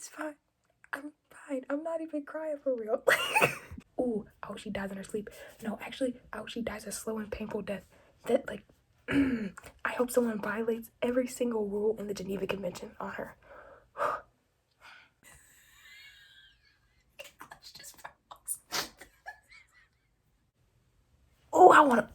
It's fine. I'm fine. I'm not even crying for real. Ooh, oh, she dies in her sleep. No, actually, oh, she dies a slow and painful death. That, like, I hope someone violates every single rule in the Geneva Convention on her. Oh, I wanna.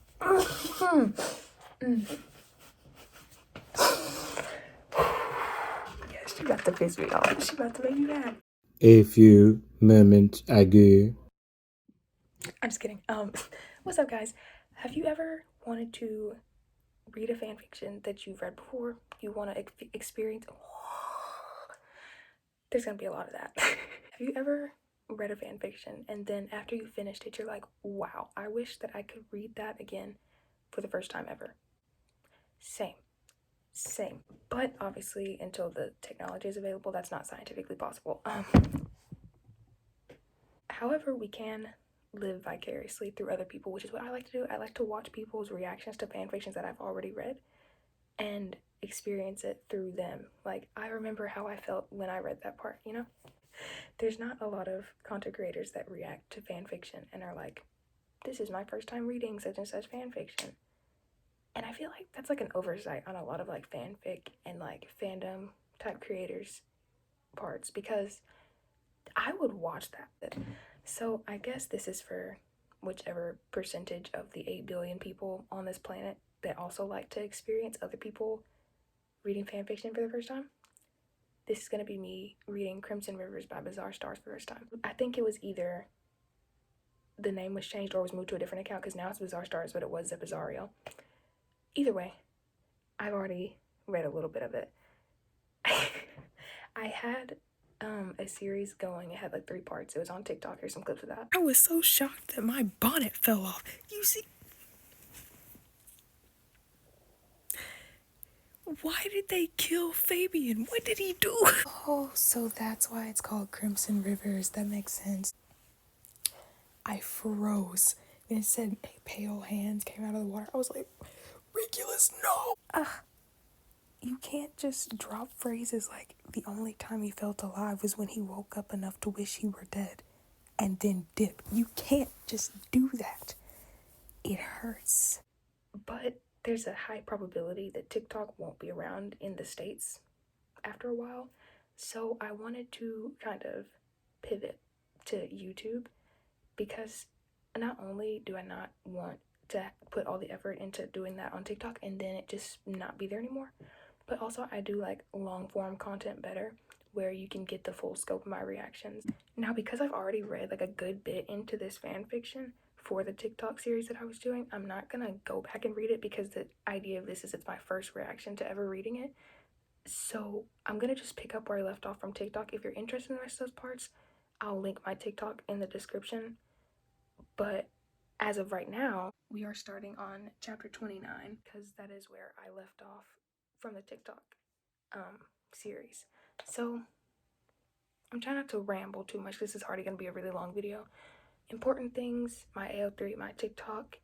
Yes, she about to piss me off. She about to make me mad. A few moments ago. I'm just kidding. What's up, guys? Have you ever wanted to read a fan fiction that you've read before? You want to experience? There's gonna be a lot of that. Have you ever read a fan fiction and then after you finished it, you're like, wow, I wish that I could read that again for the first time ever? Same. Same. But obviously, until the technology is available, that's not scientifically possible. However, we can live vicariously through other people, which is what I like to do. I like to watch people's reactions to fan fictions that I've already read and experience it through them. Like, I remember how I felt when I read that part, you know? There's not a lot of content creators that react to fan fiction and are like, this is my first time reading such and such fan fiction. And I feel like that's like an oversight on a lot of like fanfic and like fandom type creators' parts, because I would watch that. So I guess this is for whichever percentage of the 8 billion people on this planet that also like to experience other people reading fanfiction for the first time. This is going to be me reading Crimson Rivers by Bizarre Stars for the first time. I think it was either the name was changed or was moved to a different account, because now it's Bizarre Stars, but it was Bizarrio. Either way, I've already read a little bit of it. I had a series going. It had like 3 parts. It was on TikTok. Here's some clips of that. I was so shocked that my bonnet fell off. You see? Why did they kill Fabian? What did he do? Oh, so that's why it's called Crimson Rivers. That makes sense. I froze. And it said pale hands came out of the water. I was like, Regulus, no! You can't just drop phrases like, the only time he felt alive was when he woke up enough to wish he were dead, and then dip. You can't just do that. It hurts. But there's a high probability that TikTok won't be around in the States after a while. So I wanted to kind of pivot to YouTube, because not only do I not want to put all the effort into doing that on TikTok and then it just not be there anymore, but also I do like long form content better, where you can get the full scope of my reactions. Now, because I've already read like a good bit into this fan fiction for the TikTok series that I was doing, I'm not gonna go back and read it, because the idea of this is it's my first reaction to ever reading it. So I'm gonna just pick up where I left off from TikTok. If you're interested in the rest of those parts, I'll link my TikTok in the description. But as of right now, we are starting on chapter 29, because that is where I left off from the TikTok series. So I'm trying not to ramble too much, because this is already going to be a really long video. Important things, my AO3, my TikTok,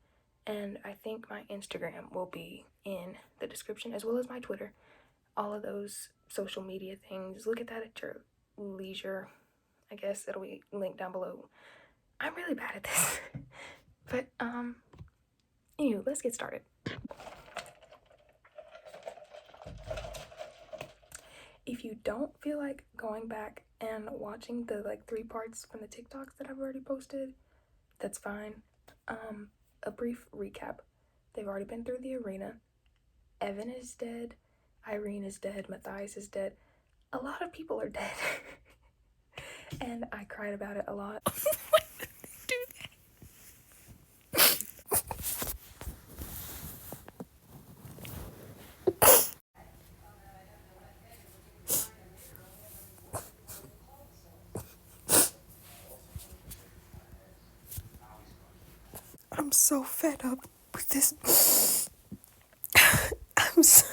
and I think my Instagram will be in the description, as well as my Twitter. All of those social media things, look at that at your leisure. I guess it'll be linked down below. I'm really bad at this. But anyway, let's get started. If you don't feel like going back and watching the like 3 parts from the TikToks that I've already posted, that's fine. A brief recap. They've already been through the arena. Evan is dead. Irene is dead. Matthias is dead. A lot of people are dead. And I cried about it a lot. Why did they do that? I'm so fed up with this. I'm so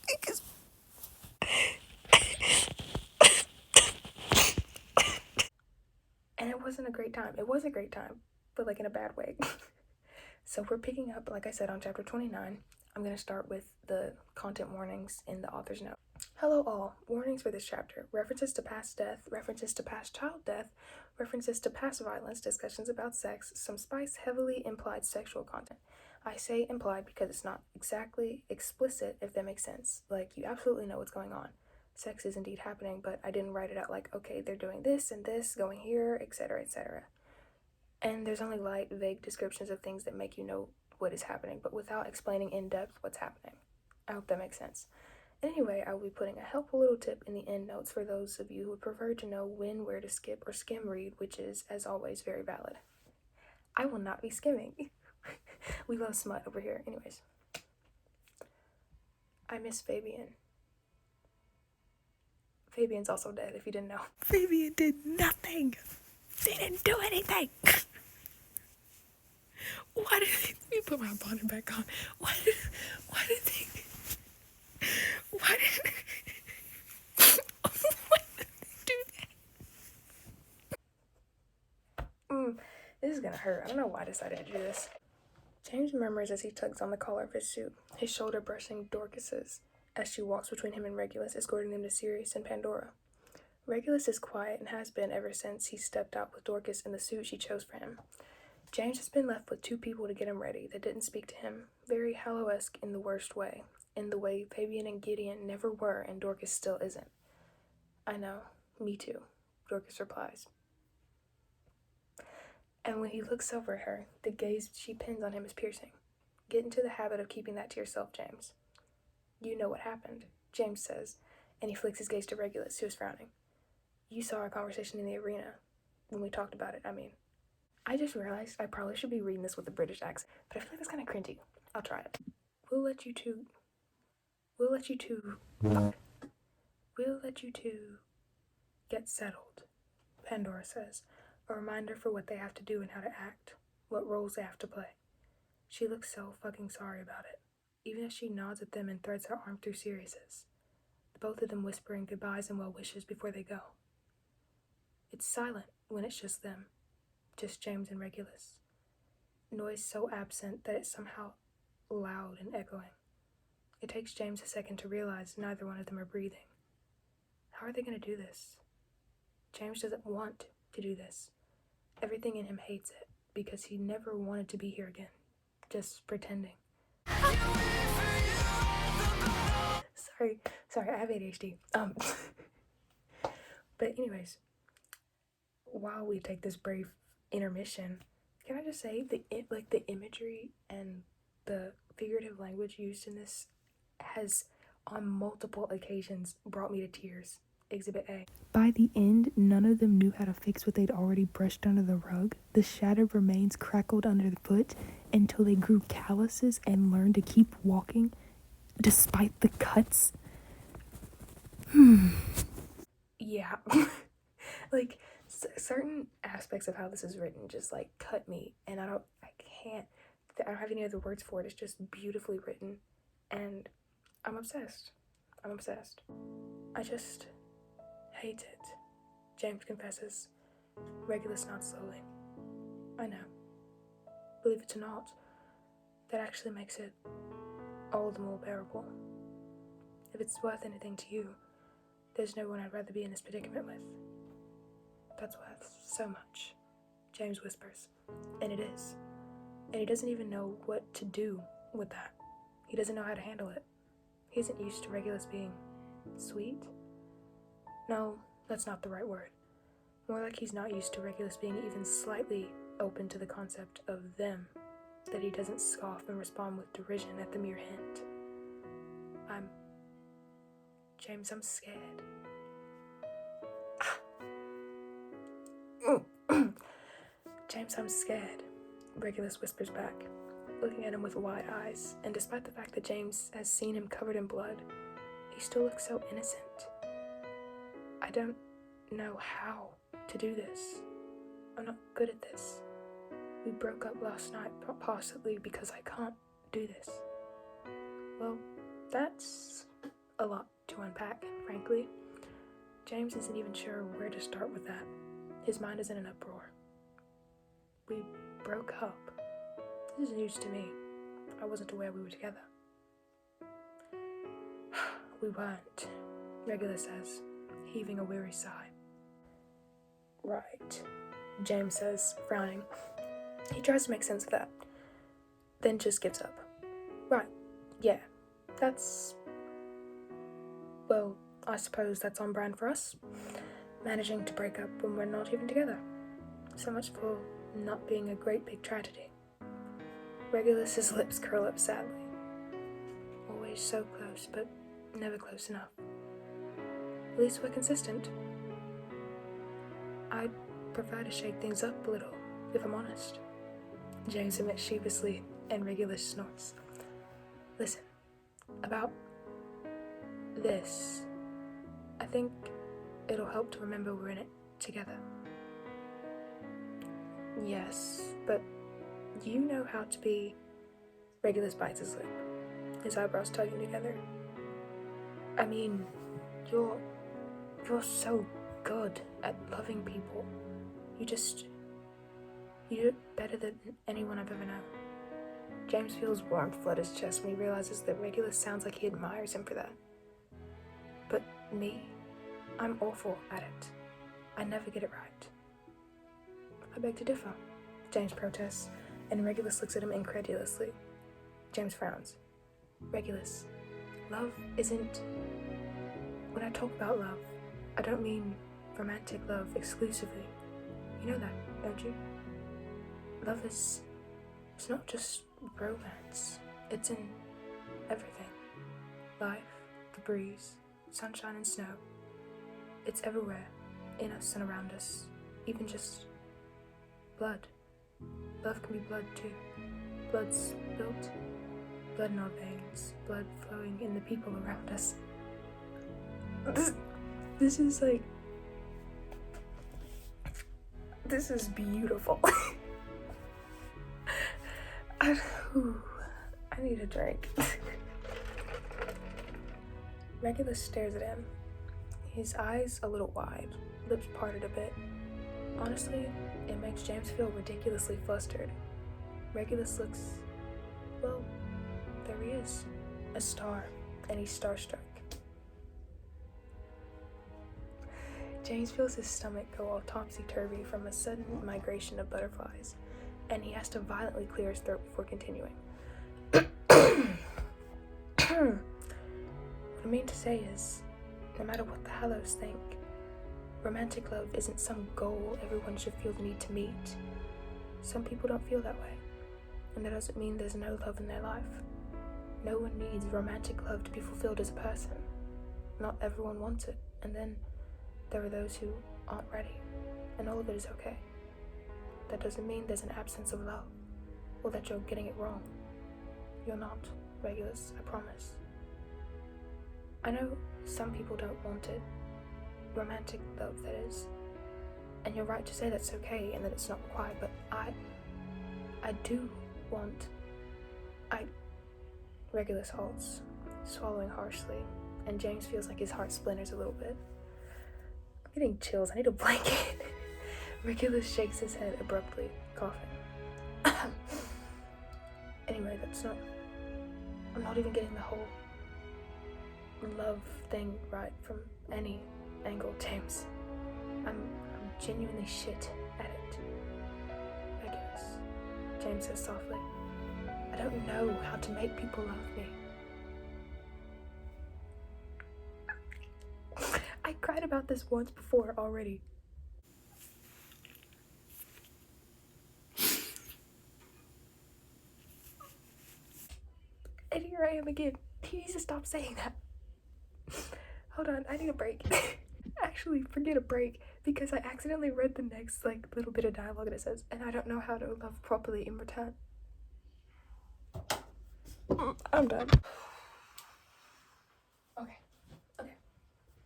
because and it wasn't a great time. It was a great time, but like in a bad way. So we're picking up, like I said, on chapter 29. I'm going to start with the content warnings in the author's note. Hello all. Warnings for this chapter. References to past death, references to past child death, references to past violence, discussions about sex, some spice, heavily implied sexual content. I say implied because it's not exactly explicit, if that makes sense. Like, you absolutely know what's going on. Sex is indeed happening, but I didn't write it out like, okay, they're doing this and this, going here, etc., etc. And there's only light, vague descriptions of things that make you know what is happening, but without explaining in depth what's happening. I hope that makes sense. Anyway, I will be putting a helpful little tip in the end notes for those of you who would prefer to know when, where to skip, or skim read, which is, as always, very valid. I will not be skimming. We love smut over here. Anyways. I miss Fabian. Fabian's also dead, if you didn't know. Fabian did nothing. They didn't do anything. Why did they... Let me put my bonnet back on. Why did they... Why did they do that? This is gonna hurt. I don't know why I decided to do this. James murmurs as he tugs on the collar of his suit, his shoulder brushing Dorcas's, as she walks between him and Regulus, escorting them to Sirius and Pandora. Regulus is quiet and has been ever since he stepped out with Dorcas in the suit she chose for him. James has been left with two people to get him ready that didn't speak to him, very Hallow-esque in the worst way, in the way Fabian and Gideon never were and Dorcas still isn't. I know, me too, Dorcas replies. And when he looks over at her, the gaze she pins on him is piercing. Get into the habit of keeping that to yourself, James. You know what happened, James says, and he flicks his gaze to Regulus, who is frowning. You saw our conversation in the arena, when we talked about it, I mean. I just realized I probably should be reading this with a British accent, but I feel like it's kind of cringy. I'll try it. We'll let you two get settled, Pandora says, a reminder for what they have to do and how to act, what roles they have to play. She looks so fucking sorry about it, even as she nods at them and threads her arm through Sirius's, both of them whispering goodbyes and well wishes before they go. It's silent when it's just them, just James and Regulus. Noise so absent that it's somehow loud and echoing. It takes James a second to realize neither one of them are breathing. How are they going to do this? James doesn't want to do this. Everything in him hates it because he never wanted to be here again, just pretending. Sorry, I have ADHD. But anyways, while we take this brief intermission, can I just say the imagery and the figurative language used in this has on multiple occasions brought me to tears. Exhibit A. By the end, none of them knew how to fix what they'd already brushed under the rug. The shattered remains crackled under the foot until they grew calluses and learned to keep walking despite the cuts. Yeah. Like, certain aspects of how this is written just like cut me, and I don't have any other words for it. It's just beautifully written, and I'm obsessed. I just hate it, James confesses. Regulus nods slowly. I know. Believe it or not, that actually makes it all the more bearable. If it's worth anything to you, there's no one I'd rather be in this predicament with. That's worth so much, James whispers. And it is. And he doesn't even know what to do with that. He doesn't know how to handle it. He isn't used to Regulus being sweet. No, that's not the right word. More like he's not used to Regulus being even slightly open to the concept of them, that he doesn't scoff and respond with derision at the mere hint. James, I'm scared. James, I'm scared, Regulus whispers back, looking at him with wide eyes, and despite the fact that James has seen him covered in blood, he still looks so innocent. I don't know how to do this. I'm not good at this. We broke up last night, possibly because I can't do this. Well, that's a lot to unpack, frankly. James isn't even sure where to start with that. His mind is in an uproar. We broke up. This is news to me. I wasn't aware we were together. We weren't, Regulus says, heaving a weary sigh. Right, James says, frowning. He tries to make sense of that, then just gives up. Right, yeah, that's... well, I suppose that's on brand for us. Managing to break up when we're not even together. So much for not being a great big tragedy. Regulus's lips curl up sadly. Always so close, but never close enough. At least we're consistent. I'd prefer to shake things up a little, if I'm honest. James admits sheepishly, and Regulus snorts. Listen, about this, I think it'll help to remember we're in it together. Yes, but you know how to be... Regulus bites his lip, his eyebrows tugging together. I mean, you're so good at loving people. You do it better than anyone I've ever known. James feels warmth flood his chest when he realizes that Regulus sounds like he admires him for that. But me, I'm awful at it. I never get it right. I beg to differ, James protests, and Regulus looks at him incredulously. James frowns. Regulus, love isn't... When I talk about love, I don't mean romantic love exclusively. You know that, don't you? Love is... it's not just romance. It's in everything. Life, the breeze, sunshine and snow. It's everywhere, in us and around us. Even just blood. Love can be blood too. Blood spilt, blood in our veins, blood flowing in the people around us. This is like... this is beautiful. I need a drink. Regulus stares at him, his eyes a little wide, lips parted a bit. Honestly, it makes James feel ridiculously flustered. Regulus looks... well, there he is. A star, and he's starstruck. James feels his stomach go all topsy-turvy from a sudden migration of butterflies, and he has to violently clear his throat before continuing. What I mean to say is, no matter what the Hallows think, romantic love isn't some goal everyone should feel the need to meet. Some people don't feel that way, and that doesn't mean there's no love in their life. No one needs romantic love to be fulfilled as a person. Not everyone wants it, and then there are those who aren't ready, and all of it is okay. That doesn't mean there's an absence of love, or that you're getting it wrong. You're not, Regulus, I promise. I know some people don't want it, romantic love that is, and you're right to say that's okay and that it's not required, but I do want... Regulus halts, swallowing harshly, and James feels like his heart splinters a little bit. I'm getting chills, I need a blanket. Regulus shakes his head abruptly, coughing. Anyway, I'm not even getting the whole love thing right from any angle, James. I'm genuinely shit at it. Regulus, James says softly. I don't know how to make people love me. I cried about this once before already. And here I am again. He needs to stop saying that. Hold on, I need a break. Actually, forget a break, because I accidentally read the next little bit of dialogue that it says, and I don't know how to love properly in return. I'm done. Okay.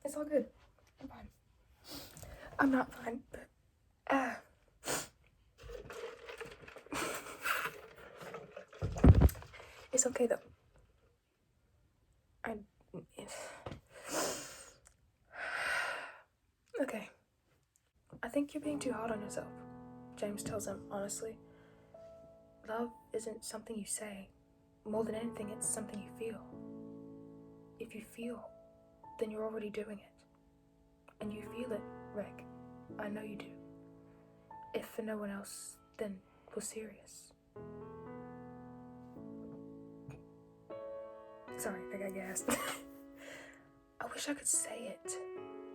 It's all good. I'm fine. I'm not fine, but... It's okay, though. Okay. I think you're being too hard on yourself, James tells him honestly. Love isn't something you say. More than anything, it's something you feel. If you feel then you're already doing it. And you feel it, Reg. I know you do. If for no one else, then we're serious. Sorry, I got gassed. I wish I could say it,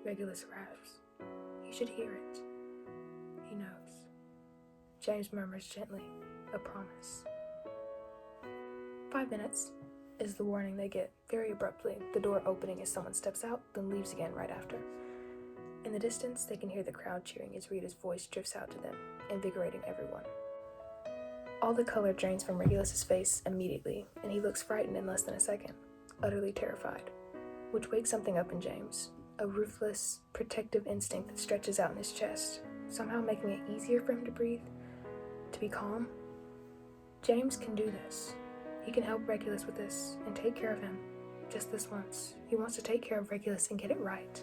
Regulus raps. You should hear it. He knows. James murmurs gently, a promise. 5 minutes is the warning they get, very abruptly, the door opening as someone steps out, then leaves again right after. In the distance, they can hear the crowd cheering as Rita's voice drifts out to them, invigorating everyone. All the color drains from Regulus's face immediately, and he looks frightened in less than a second, utterly terrified, which wakes something up in James, a ruthless, protective instinct that stretches out in his chest, somehow making it easier for him to breathe, to be calm. James can do this. He can help Regulus with this and take care of him, just this once. He wants to take care of Regulus and get it right.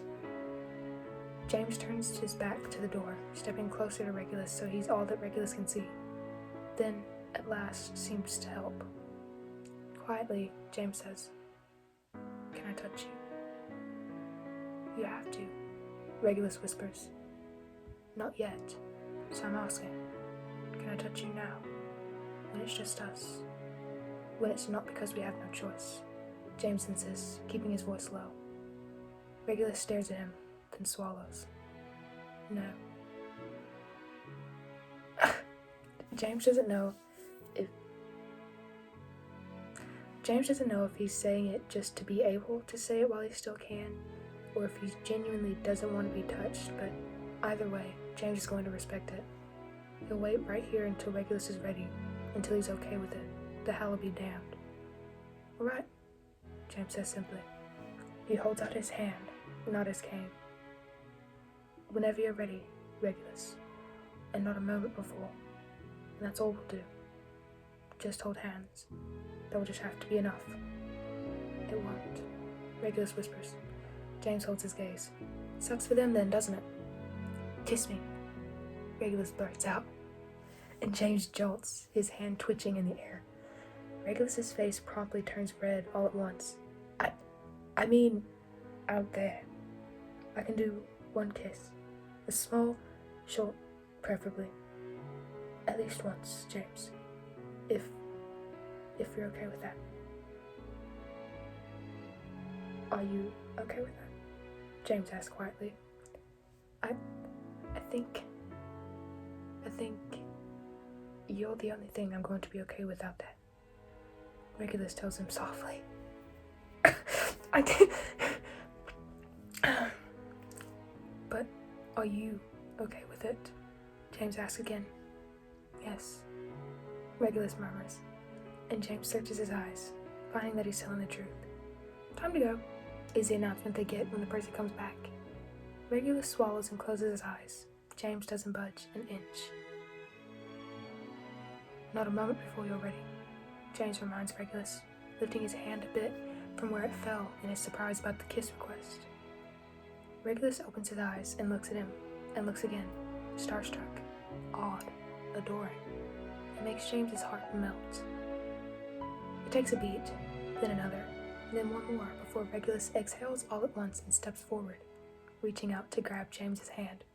James turns his back to the door, stepping closer to Regulus so he's all that Regulus can see. Then, at last, seems to help. Quietly, James says, "Can I touch you?" "You have to," Regulus whispers. "Not yet, so I'm asking, can I touch you now? When it's just us. When it's not because we have no choice," James insists, keeping his voice low. Regulus stares at him, then swallows. "No." James doesn't know if he's saying it just to be able to say it while he still can, or if he genuinely doesn't want to be touched, but either way, James is going to respect it. He'll wait right here until Regulus is ready, until he's okay with it. The hell will be damned. "All right," James says simply. He holds out his hand, not his cane. "Whenever you're ready, Regulus, and not a moment before. And that's all we'll do. Just hold hands. That will just have to be enough." "It won't," Regulus whispers. James holds his gaze. "Sucks for them then, doesn't it?" "Kiss me," Regulus blurts out. And James jolts, his hand twitching in the air. Regulus's face promptly turns red all at once. I mean, out there. I can do one kiss. A small, short, preferably. At least once, James. If you're okay with that." "Are you okay with that?" James asks quietly. I think you're the only thing I'm going to be okay without that," Regulus tells him softly. "But are you okay with it?" James asks again. "Yes," Regulus murmurs, and James searches his eyes, finding that he's telling the truth. "Time to go," is the announcement they get when the person comes back. Regulus swallows and closes his eyes. James doesn't budge an inch. "Not a moment before you're ready," James reminds Regulus, lifting his hand a bit from where it fell in his surprise about the kiss request. Regulus opens his eyes and looks at him, and looks again, starstruck, awed, adoring. It makes James's heart melt. It takes a beat, then another, and then one more before Regulus exhales all at once and steps forward, reaching out to grab James's hand.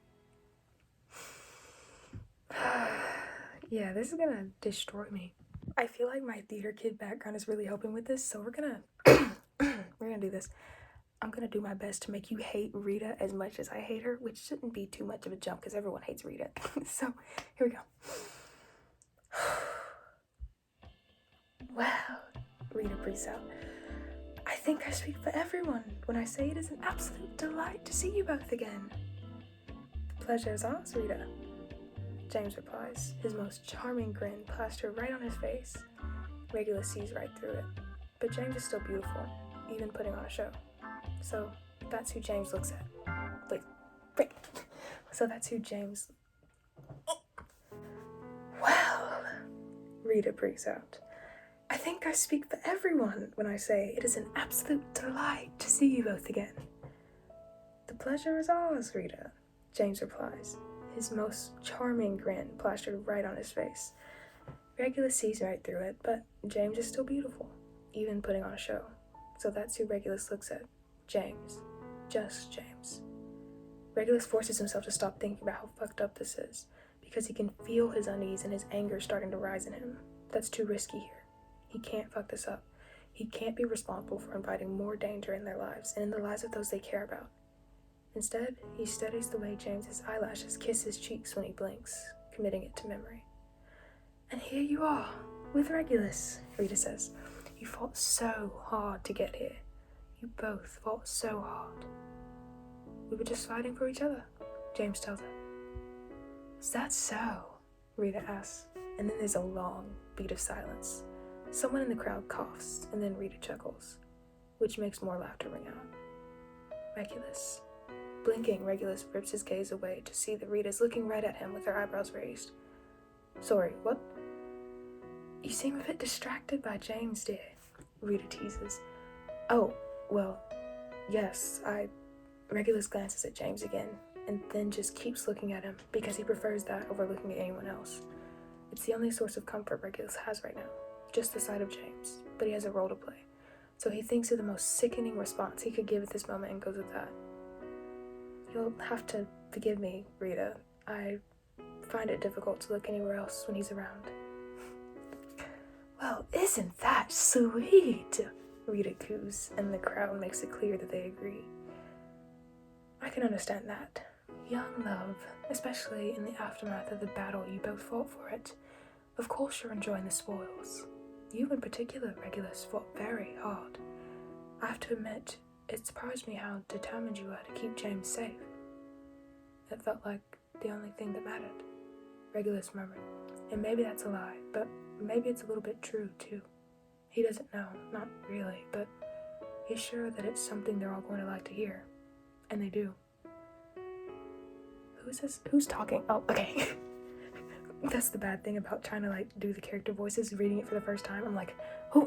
Yeah, this is gonna destroy me. I feel like my theater kid background is really helping with this, so we're gonna do this. I'm gonna do my best to make you hate Rita as much as I hate her, which shouldn't be too much of a jump because everyone hates Rita. So here we go. "Well," Rita breathes out, "I think I speak for everyone when I say it is an absolute delight to see you both again." "The pleasure is ours, Rita," James replies, his most charming grin plastered right on his face. Regulus sees right through it, but James is still beautiful, even putting on a show. So that's who James looks at. Wait. So that's who James... "Well," Rita breaks out, "I think I speak for everyone when I say it is an absolute delight to see you both again." "The pleasure is ours, Rita," James replies, his most charming grin plastered right on his face. Regulus sees right through it, but James is still beautiful, even putting on a show. So that's who Regulus looks at, James. just James. Regulus forces himself to stop thinking about how fucked up this is, because he can feel his unease and his anger starting to rise in him. That's too risky here. He can't fuck this up. He can't be responsible for inviting more danger in their lives and in the lives of those they care about. Instead, he studies the way James's eyelashes kiss his cheeks when he blinks, committing it to memory. And here you are, with Regulus, Rita says. You fought so hard to get here. You both fought so hard. We were just fighting for each other, James tells her. Is that so? Rita asks, and then there's a long beat of silence. Someone in the crowd coughs, and then Rita chuckles, which makes more laughter ring out. Regulus. Blinking, Regulus rips his gaze away to see that Rita's looking right at him with her eyebrows raised. Sorry, what? You seem a bit distracted by James, dear, Rita teases. Oh, well, yes, Regulus glances at James again, and then just keeps looking at him, because he prefers that over looking at anyone else. It's the only source of comfort Regulus has right now, just the sight of James, but he has a role to play, so he thinks of the most sickening response he could give at this moment and goes with that. You'll have to forgive me, Rita. I find it difficult to look anywhere else when he's around. Well, isn't that sweet? Rita coos, and the crowd makes it clear that they agree. I can understand that. Young love, especially in the aftermath of the battle you both fought for it. Of course you're enjoying the spoils. You in particular, Regulus, fought very hard. I have to admit, it surprised me how determined you were to keep James safe. It felt like the only thing that mattered, Regulus murmured. And maybe that's a lie, but maybe it's a little bit true, too. He doesn't know, not really, but he's sure that it's something they're all going to like to hear. And they do. Who is this? Who's talking? Oh, okay. That's the bad thing about trying to, do the character voices, reading it for the first time. I'm like, who?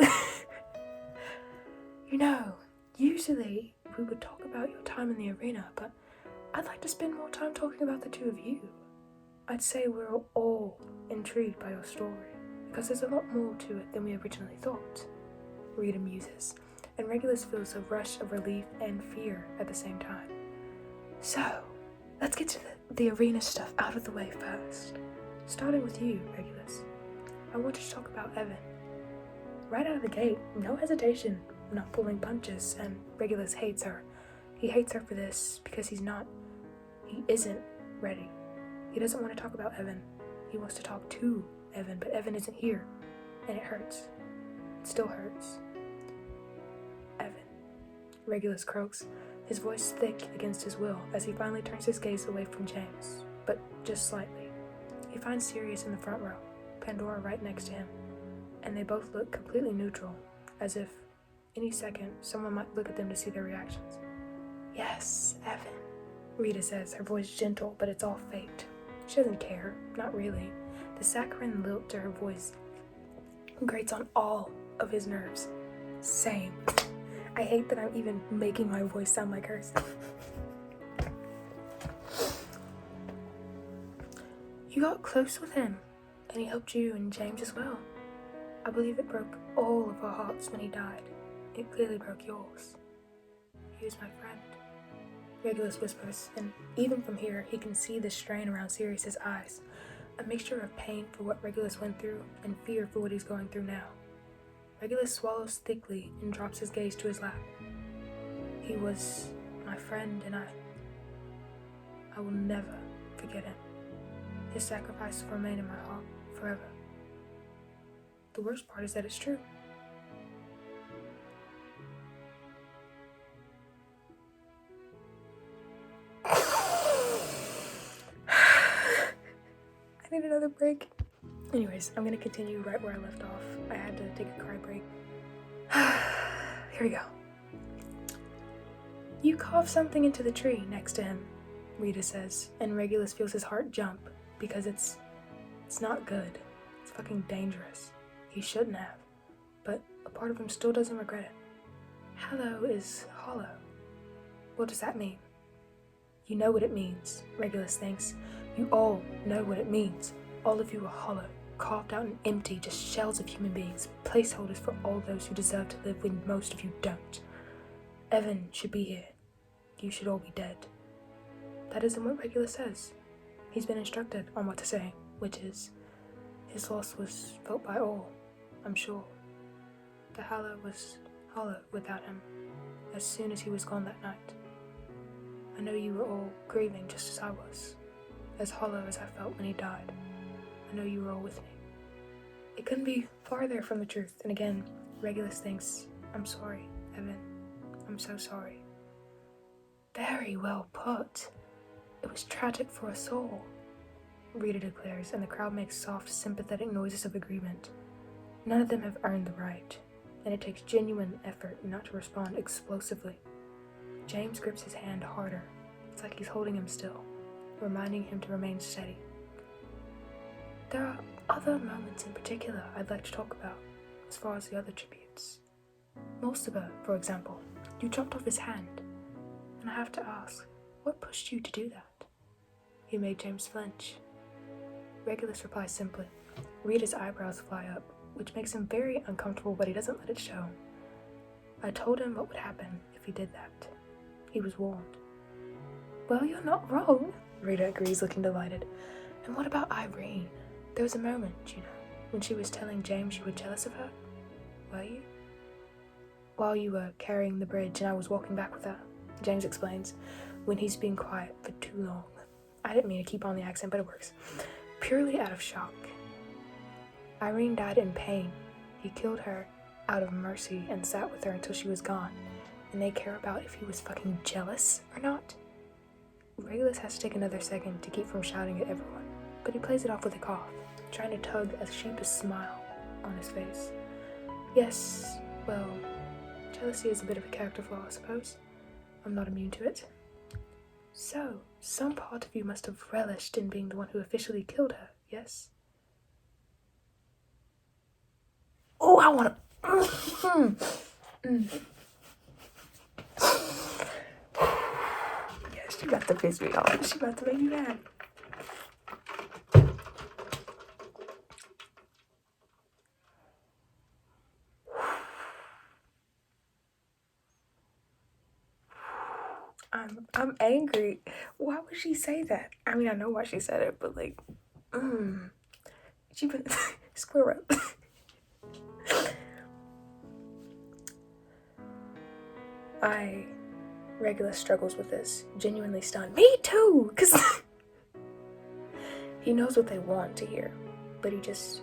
Usually we would talk about your time in the arena, but I'd like to spend more time talking about the two of you. I'd say we're all intrigued by your story, because there's a lot more to it than we originally thought, Rita muses, and Regulus feels a rush of relief and fear at the same time. So, let's get to the arena stuff out of the way first. Starting with you, Regulus. I want to talk about Evan. Right out of the gate, no hesitation, not pulling punches, and Regulus hates her. He hates her for this because he isn't ready. He doesn't want to talk about Evan. He wants to talk to Evan, but Evan isn't here, and it hurts. It still hurts. Evan. Regulus croaks, his voice thick against his will as he finally turns his gaze away from James, but just slightly. He finds Sirius in the front row, Pandora right next to him, and they both look completely neutral, as if any second someone might look at them to see their reactions. Yes, Evan, Rita says, her voice gentle, but it's all faked. She doesn't care, not really. The saccharine lilt to her voice grates on all of his nerves. Same. I hate that I'm even making my voice sound like hers. You got close with him, and he helped you and James as well. I believe it broke all of our hearts when he died. It clearly broke yours. He was my friend, Regulus whispers, and even from here, he can see the strain around Sirius's eyes, a mixture of pain for what Regulus went through and fear for what he's going through now. Regulus swallows thickly and drops his gaze to his lap. He was my friend, and I will never forget him. His sacrifice will remain in my heart forever. The worst part is that it's true. I need another break. Anyways, I'm gonna continue right where I left off. I had to take a cry break. Here we go. You carved something into the tree next to him, Rita says, and Regulus feels his heart jump because it's not good. It's fucking dangerous. He shouldn't have, but a part of him still doesn't regret it. Hollow is hollow. What does that mean? You know what it means, Regulus thinks. You all know what it means. All of you are hollow, carved out and empty, just shells of human beings, placeholders for all those who deserve to live when most of you don't. Evan should be here. you should all be dead. That isn't what Regulus says. He's been instructed on what to say, which is, his loss was felt by all, I'm sure. The Hala was hollow without him, as soon as he was gone that night. I know you were all grieving just as I was, as hollow as I felt when he died. I know you were all with me. It couldn't be farther from the truth, and again, Regulus thinks, I'm sorry, Evan. I'm so sorry. Very well put. It was tragic for us all, Rita declares, and the crowd makes soft, sympathetic noises of agreement. None of them have earned the right, and it takes genuine effort not to respond explosively. James grips his hand harder. It's like he's holding him still, reminding him to remain steady. There are other moments in particular I'd like to talk about, as far as the other tributes. Mulciber, for example, you chopped off his hand, and I have to ask, what pushed you to do that? You made James flinch. Regulus replies simply. Rita's eyebrows fly up, which makes him very uncomfortable, but he doesn't let it show. I told him what would happen if he did that. He was warned. Well, you're not wrong, Rita agrees, looking delighted. And what about Irene? There was a moment, you know, when she was telling James you were jealous of her. Were you? While you were carrying the bridge and I was walking back with her, James explains, when he's been quiet for too long. I didn't mean to keep on the accent, but it works. Purely out of shock. Irene died in pain. He killed her out of mercy and sat with her until she was gone. And they care about if he was fucking jealous or not? Regulus has to take another second to keep from shouting at everyone, but he plays it off with a cough, trying to tug a sheepish smile on his face. Yes, well, jealousy is a bit of a character flaw, I suppose. I'm not immune to it. So, some part of you must have relished in being the one who officially killed her, yes? Oh, I want to... Yes, she about to piss me off. She about to make me mad. I'm angry. Why would she say that? I mean, I know why she said it, but like, she put square up. Regulus struggles with this, genuinely stunned. Me too, because he knows what they want to hear, but he just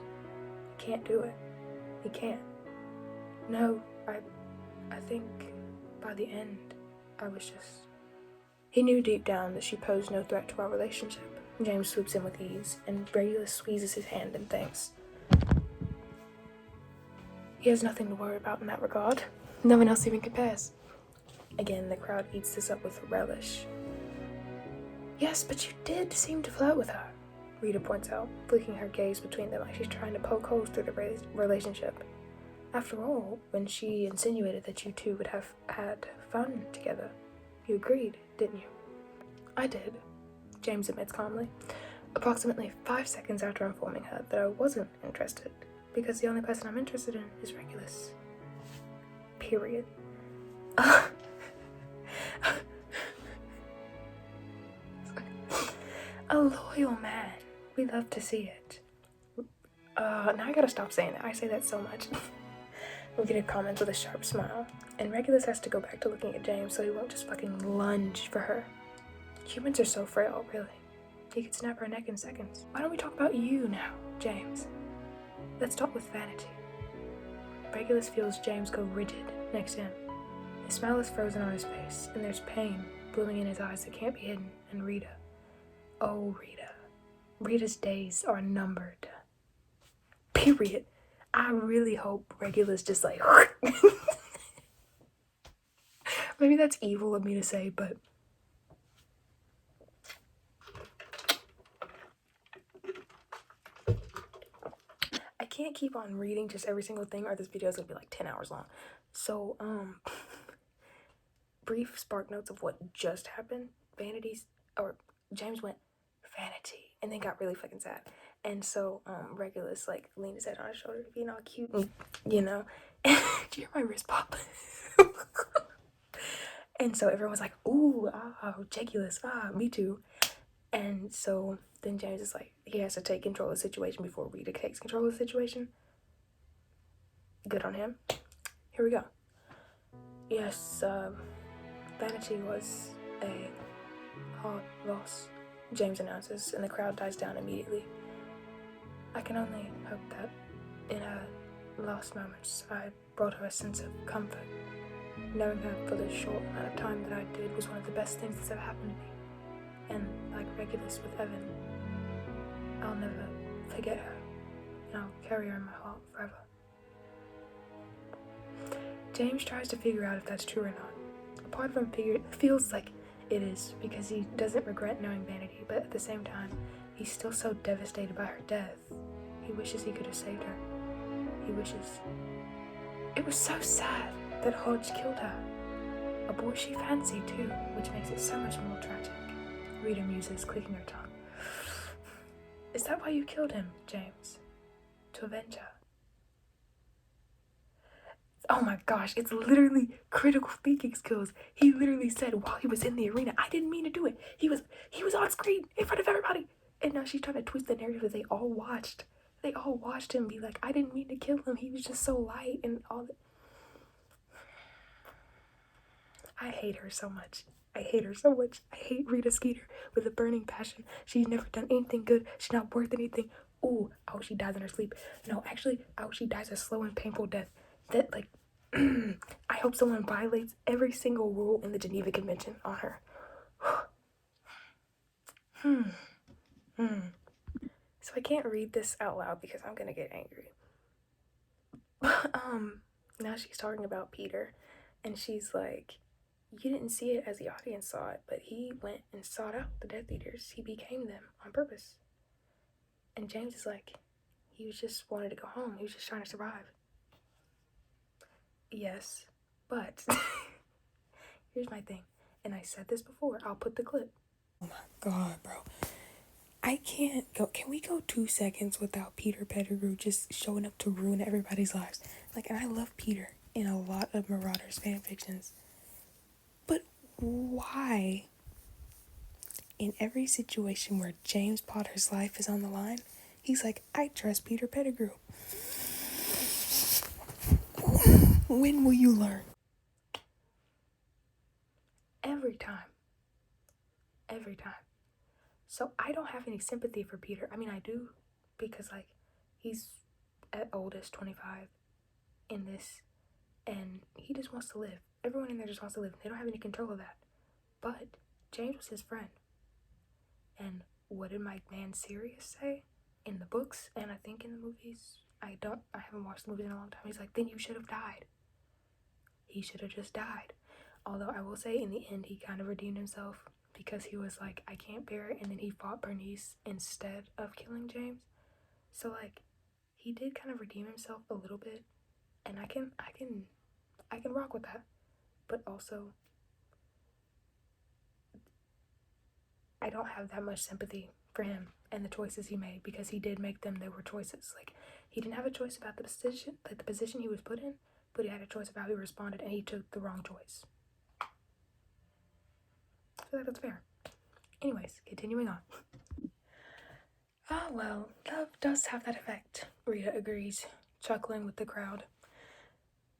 can't do it. He can't. No, I think by the end, I was just... He knew deep down that she posed no threat to our relationship. James swoops in with ease, and Regulus squeezes his hand and thanks. He has nothing to worry about in that regard. No one else even compares. Again, the crowd eats this up with relish. Yes, but you did seem to flirt with her, Rita points out, flicking her gaze between them like she's trying to poke holes through the relationship. After all, when she insinuated that you two would have had fun together, you agreed, didn't you? I did, James admits calmly, approximately 5 seconds after informing her that I wasn't interested, because the only person I'm interested in is Regulus. Period. A loyal man. We love to see it. Now I gotta stop saying that. I say that so much. Rita comments with a sharp smile, and Regulus has to go back to looking at James so he won't just fucking lunge for her. Humans are so frail, really. He could snap her neck in seconds. Why don't we talk about you now, James? Let's talk with vanity. Regulus feels James go rigid next to him. His smile is frozen on his face, and there's pain blooming in his eyes that can't be hidden. And Rita. Oh, Rita. Rita's days are numbered. Period. I really hope Regulus just like... Maybe that's evil of me to say, but... I can't keep on reading just every single thing or this video is gonna be like 10 hours long. So, brief spark notes of what just happened. James went vanity and then got really fucking sad. And so, Regulus like leaned his head on his shoulder, being all cute and, you know. Do you hear my wrist pop? And so everyone was like, ooh, ridiculous, me too. And so then James is like, he has to take control of the situation before Rita takes control of the situation. Good on him. Here we go. Yes, Vanity was a hard loss, James announces, and the crowd dies down immediately. I can only hope that in her last moments I brought her a sense of comfort. Knowing her for the short amount of time that I did was one of the best things that's ever happened to me. And like Regulus with Evan, I'll never forget her, and I'll carry her in my heart forever. James tries to figure out if that's true or not. A part of him feels like it is, because he doesn't regret knowing Vanity, but at the same time, he's still so devastated by her death. He wishes he could have saved her. He wishes. It was so sad that Hodge killed her. A boy she fancied too, which makes it so much more tragic. Rita muses, clicking her tongue. Is that why you killed him, James? To avenge her? Oh my gosh, it's literally critical thinking skills. He literally said while he was in the arena, I didn't mean to do it. He was on screen in front of everybody. And now she's trying to twist the narrative that they all watched. They all watched him be like, I didn't mean to kill him. He was just so light and all that. I hate her so much. I hate her so much. I hate Rita Skeeter with a burning passion. She's never done anything good. She's not worth anything. Ooh, I hope she dies in her sleep. No, actually, I hope she dies a slow and painful death. That, like, I hope someone violates every single rule in the Geneva Convention on her. So I can't read this out loud because I'm gonna get angry. Now she's talking about Peter, and she's like, you didn't see it as the audience saw it, but he went and sought out the Death Eaters. He became them on purpose. And James is like, he was just wanted to go home. He was just trying to survive. Yes, but here's my thing. And I said this before. I'll put the clip. Oh my god, bro. I can't go. Can we go 2 seconds without Peter Pettigrew just showing up to ruin everybody's lives? Like, and I love Peter in a lot of Marauders fan fictions. But why, in every situation where James Potter's life is on the line, he's like, I trust Peter Pettigrew. When will you learn? Every time. Every time. So I don't have any sympathy for Peter. I mean, I do, because, like, he's at oldest 25 in this, and he just wants to live. Everyone in there just wants to live. They don't have any control of that. But James was his friend. And what did my man Sirius say in the books, and I think in the movies? I haven't watched the movies in a long time. He's like, then you should have died. He should have just died. Although I will say, in the end, he kind of redeemed himself, because he was like, I can't bear it, and then he fought Bernice instead of killing James. So, like, he did kind of redeem himself a little bit, and I can rock with that. But also, I don't have that much sympathy for him and the choices he made, because he did make them. They were choices. Like, he didn't have a choice about the position he was put in, but he had a choice about how he responded, and he took the wrong choice. I feel like that's fair. Anyways, continuing on. Ah, well, love does have that effect, Rita agrees, chuckling with the crowd.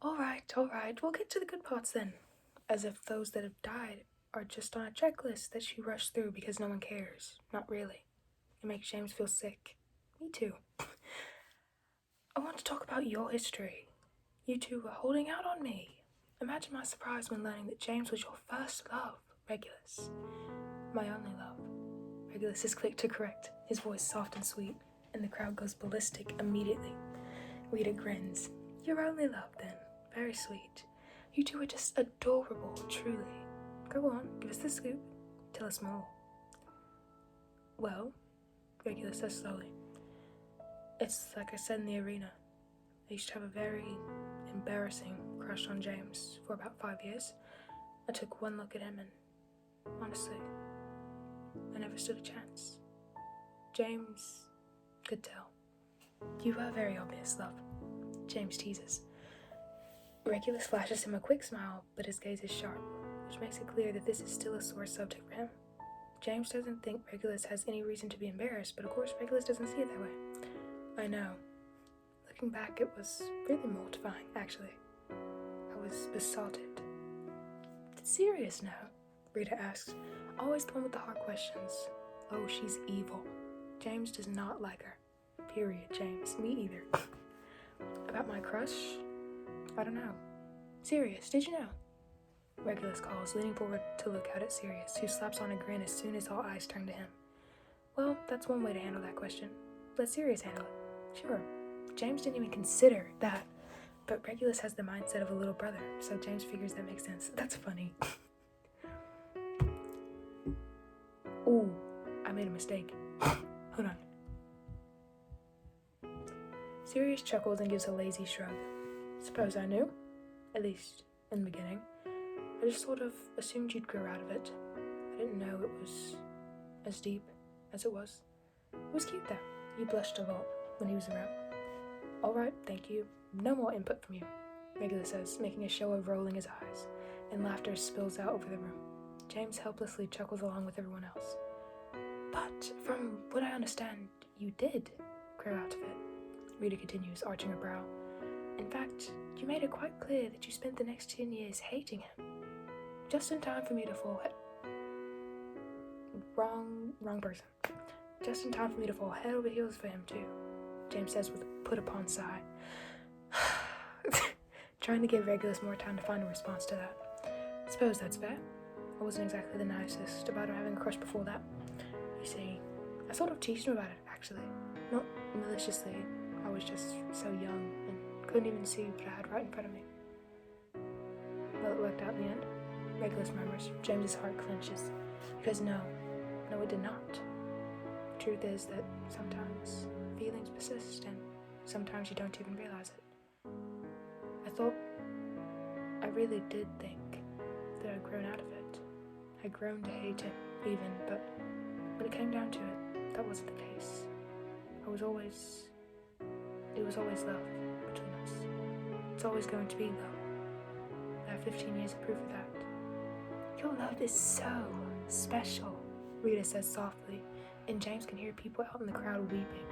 All right, we'll get to the good parts then. As if those that have died are just on a checklist that she rushed through because no one cares. Not really. It makes James feel sick. Me too. I want to talk about your history. You two were holding out on me. Imagine my surprise when learning that James was your first love, Regulus. My only love. Regulus is quick to correct, his voice soft and sweet, and the crowd goes ballistic immediately. Rita grins. Your only love, then. Very sweet. You two are just adorable, truly. Go on, give us the scoop. Tell us more. Well, Regulus says slowly, it's like I said in the arena. I used to have a very embarrassing crush on James for about 5 years. I took one look at him and, honestly, I never stood a chance. James could tell. You were very obvious, love, James teases. Regulus flashes him a quick smile, but his gaze is sharp, which makes it clear that this is still a sore subject for him. James doesn't think Regulus has any reason to be embarrassed, but of course Regulus doesn't see it that way. I know. Looking back, it was really mortifying, actually. I was besotted. Did Sirius know? Rita asks, always the one with the hard questions. Oh, she's evil. James does not like her. Period, James. Me either. About my crush? I don't know. Sirius, did you know? Regulus calls, leaning forward to look out at Sirius, who slaps on a grin as soon as all eyes turn to him. Well, that's one way to handle that question. Let Sirius handle it. Sure. James didn't even consider that, but Regulus has the mindset of a little brother, so James figures that makes sense. That's funny. Ooh, I made a mistake. Hold on. Sirius chuckles and gives a lazy shrug. Suppose I knew. At least, in the beginning. I just sort of assumed you'd grow out of it. I didn't know it was as deep as it was. It was cute though. You blushed a lot when he was around. Alright, thank you. No more input from you, Regulus says, making a show of rolling his eyes, and laughter spills out over the room. James helplessly chuckles along with everyone else. But from what I understand, you did grow out of it, Rita continues, arching her brow. In fact, you made it quite clear that you spent the next 10 years hating him. Just in time for me to fall Wrong person. Just in time for me to fall head over heels for him too, James says with a put-upon sigh. Trying to give Regulus more time to find a response to that. Suppose that's fair. I wasn't exactly the nicest about him having a crush before that. You see, I sort of teased him about it, actually. Not maliciously. I was just so young and couldn't even see what I had right in front of me. Well, it worked out in the end, Regulus murmurs. James's heart clenches. Because no, it did not. The truth is that sometimes feelings persist and sometimes you don't even realize it. I really did think that I'd grown out of it. I'd grown to hate him, even, but when it came down to it, that wasn't the case. It was always love between us. It's always going to be love. I have 15 years of proof of that. Your love is so special, Rita says softly, and James can hear people out in the crowd weeping.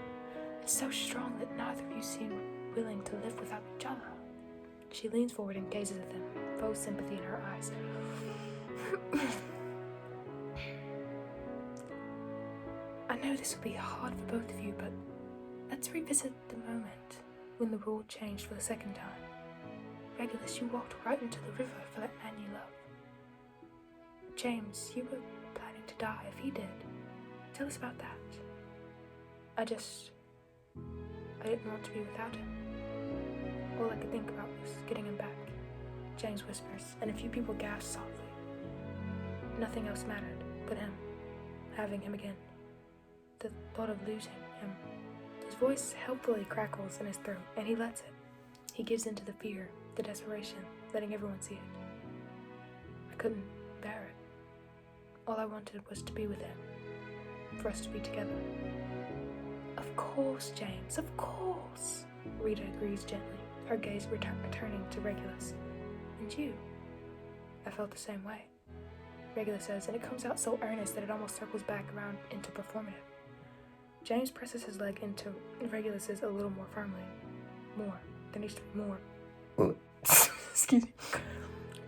It's so strong that neither of you seem willing to live without each other. She leans forward and gazes at them, full sympathy in her eyes. I know this will be hard for both of you, but let's revisit the moment when the world changed for the second time. Regulus, you walked right into the river for that man you love. James, you were planning to die if he did. Tell us about that. I didn't want to be without him. All I could think about was getting him back, James whispers, and a few people gasp softly. Nothing else mattered but him, having him again. The thought of losing him. His voice helpfully crackles in his throat, and he lets it. He gives in to the fear, the desperation, letting everyone see it. I couldn't bear it. All I wanted was to be with him, for us to be together. Of course, James, of course, Rita agrees gently, her gaze returning to Regulus. And you? I felt the same way, Regulus says, and it comes out so earnest that it almost circles back around into performative. James presses his leg into Regulus's a little more firmly. More. There needs to be more. Excuse me.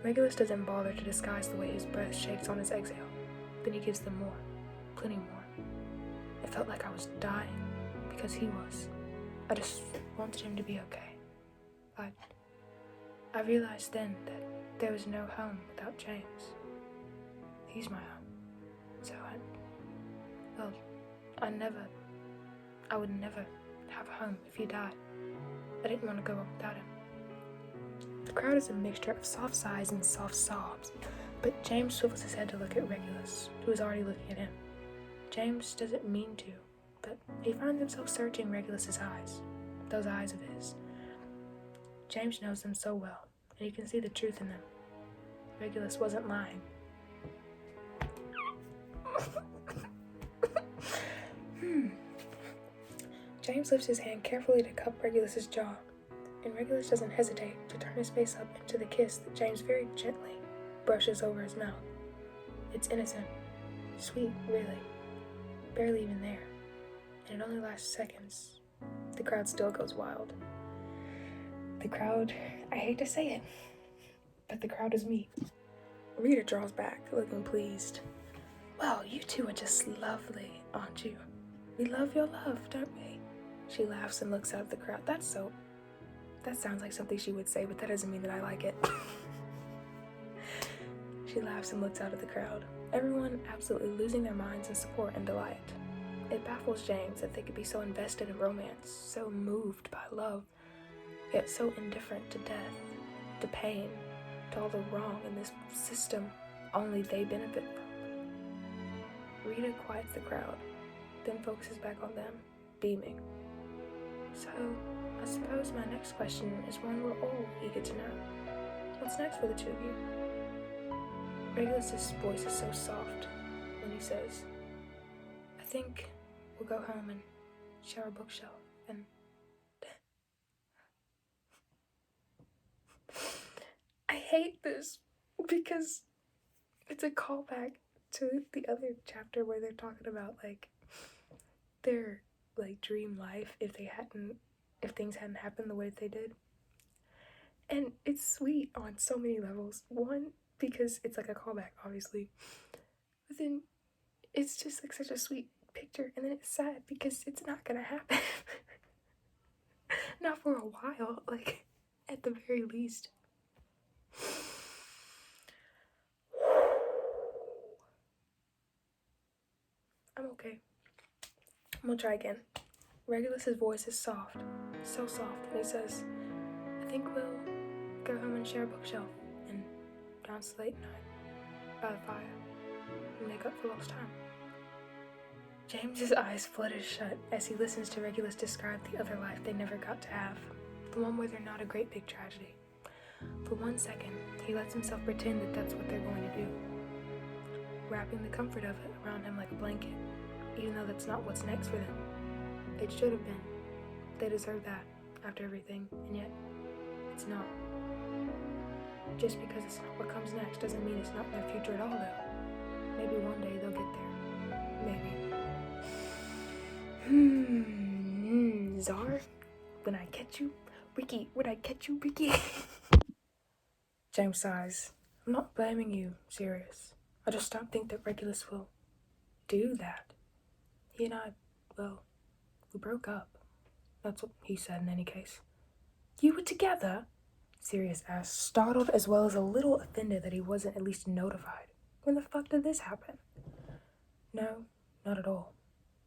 Regulus doesn't bother to disguise the way his breath shakes on his exhale. Then he gives them more. Plenty more. It felt like I was dying, because he was. I just wanted him to be okay. I realized then that there was no home without James. He's my home. So I would never have a home if he died. I didn't want to go up without him. The crowd is a mixture of soft sighs and soft sobs, but James swivels his head to look at Regulus, who is already looking at him. James doesn't mean to, but he finds himself searching Regulus's eyes, those eyes of his. James knows them so well, and he can see the truth in them. Regulus wasn't lying. James lifts his hand carefully to cup Regulus's jaw. and Regulus doesn't hesitate to turn his face up into the kiss that James very gently brushes over his mouth. It's innocent, sweet, really, barely even there, and it only lasts seconds. The crowd still goes wild. The crowd, I hate to say it, but the crowd is me. Rita draws back, looking pleased. Well, you two are just lovely, aren't you? We love your love, don't we? She laughs and looks out of the crowd. That sounds like something she would say, but that doesn't mean that I like it. She laughs and looks out of the crowd. Everyone absolutely losing their minds in support and delight. It baffles James that they could be so invested in romance, so moved by love, yet so indifferent to death, to pain, to all the wrong in this system only they benefit from. Rita quiets the crowd, then focuses back on them, beaming. So, I suppose my next question is one we're all eager to know. What's next for the two of you? Regulus's voice is so soft when he says, I think we'll go home and share a bookshelf and... I hate this because it's a callback to the other chapter where they're talking about their dream life if things hadn't happened the way they did. And it's sweet on so many levels. One, because it's like a callback, obviously. But then it's just such a sweet picture. And then it's sad because it's not gonna happen. Not for a while, at the very least. I'm okay. I'm gonna try again. Regulus's voice is soft, so soft, and he says, I think we'll go home and share a bookshelf and dance late night by the fire and make up for lost time. James's eyes flutter shut as he listens to Regulus describe the other life they never got to have, the one where they're not a great big tragedy. For 1 second, he lets himself pretend that that's what they're going to do, wrapping the comfort of it around him like a blanket, even though that's not what's next for them. It should have been. They deserve that after everything, and yet it's not. Just because it's not what comes next doesn't mean it's not in their future at all, though. Maybe one day they'll get there. Maybe. Czar, when I catch you, Ricky, when I catch you, Ricky. James sighs. I'm not blaming you, Sirius. I just don't think that Regulus will do that. He and I, well, we broke up. That's what he said in any case. You were together? Sirius asked, startled as well as a little offended that he wasn't at least notified. When the fuck did this happen? No, not at all.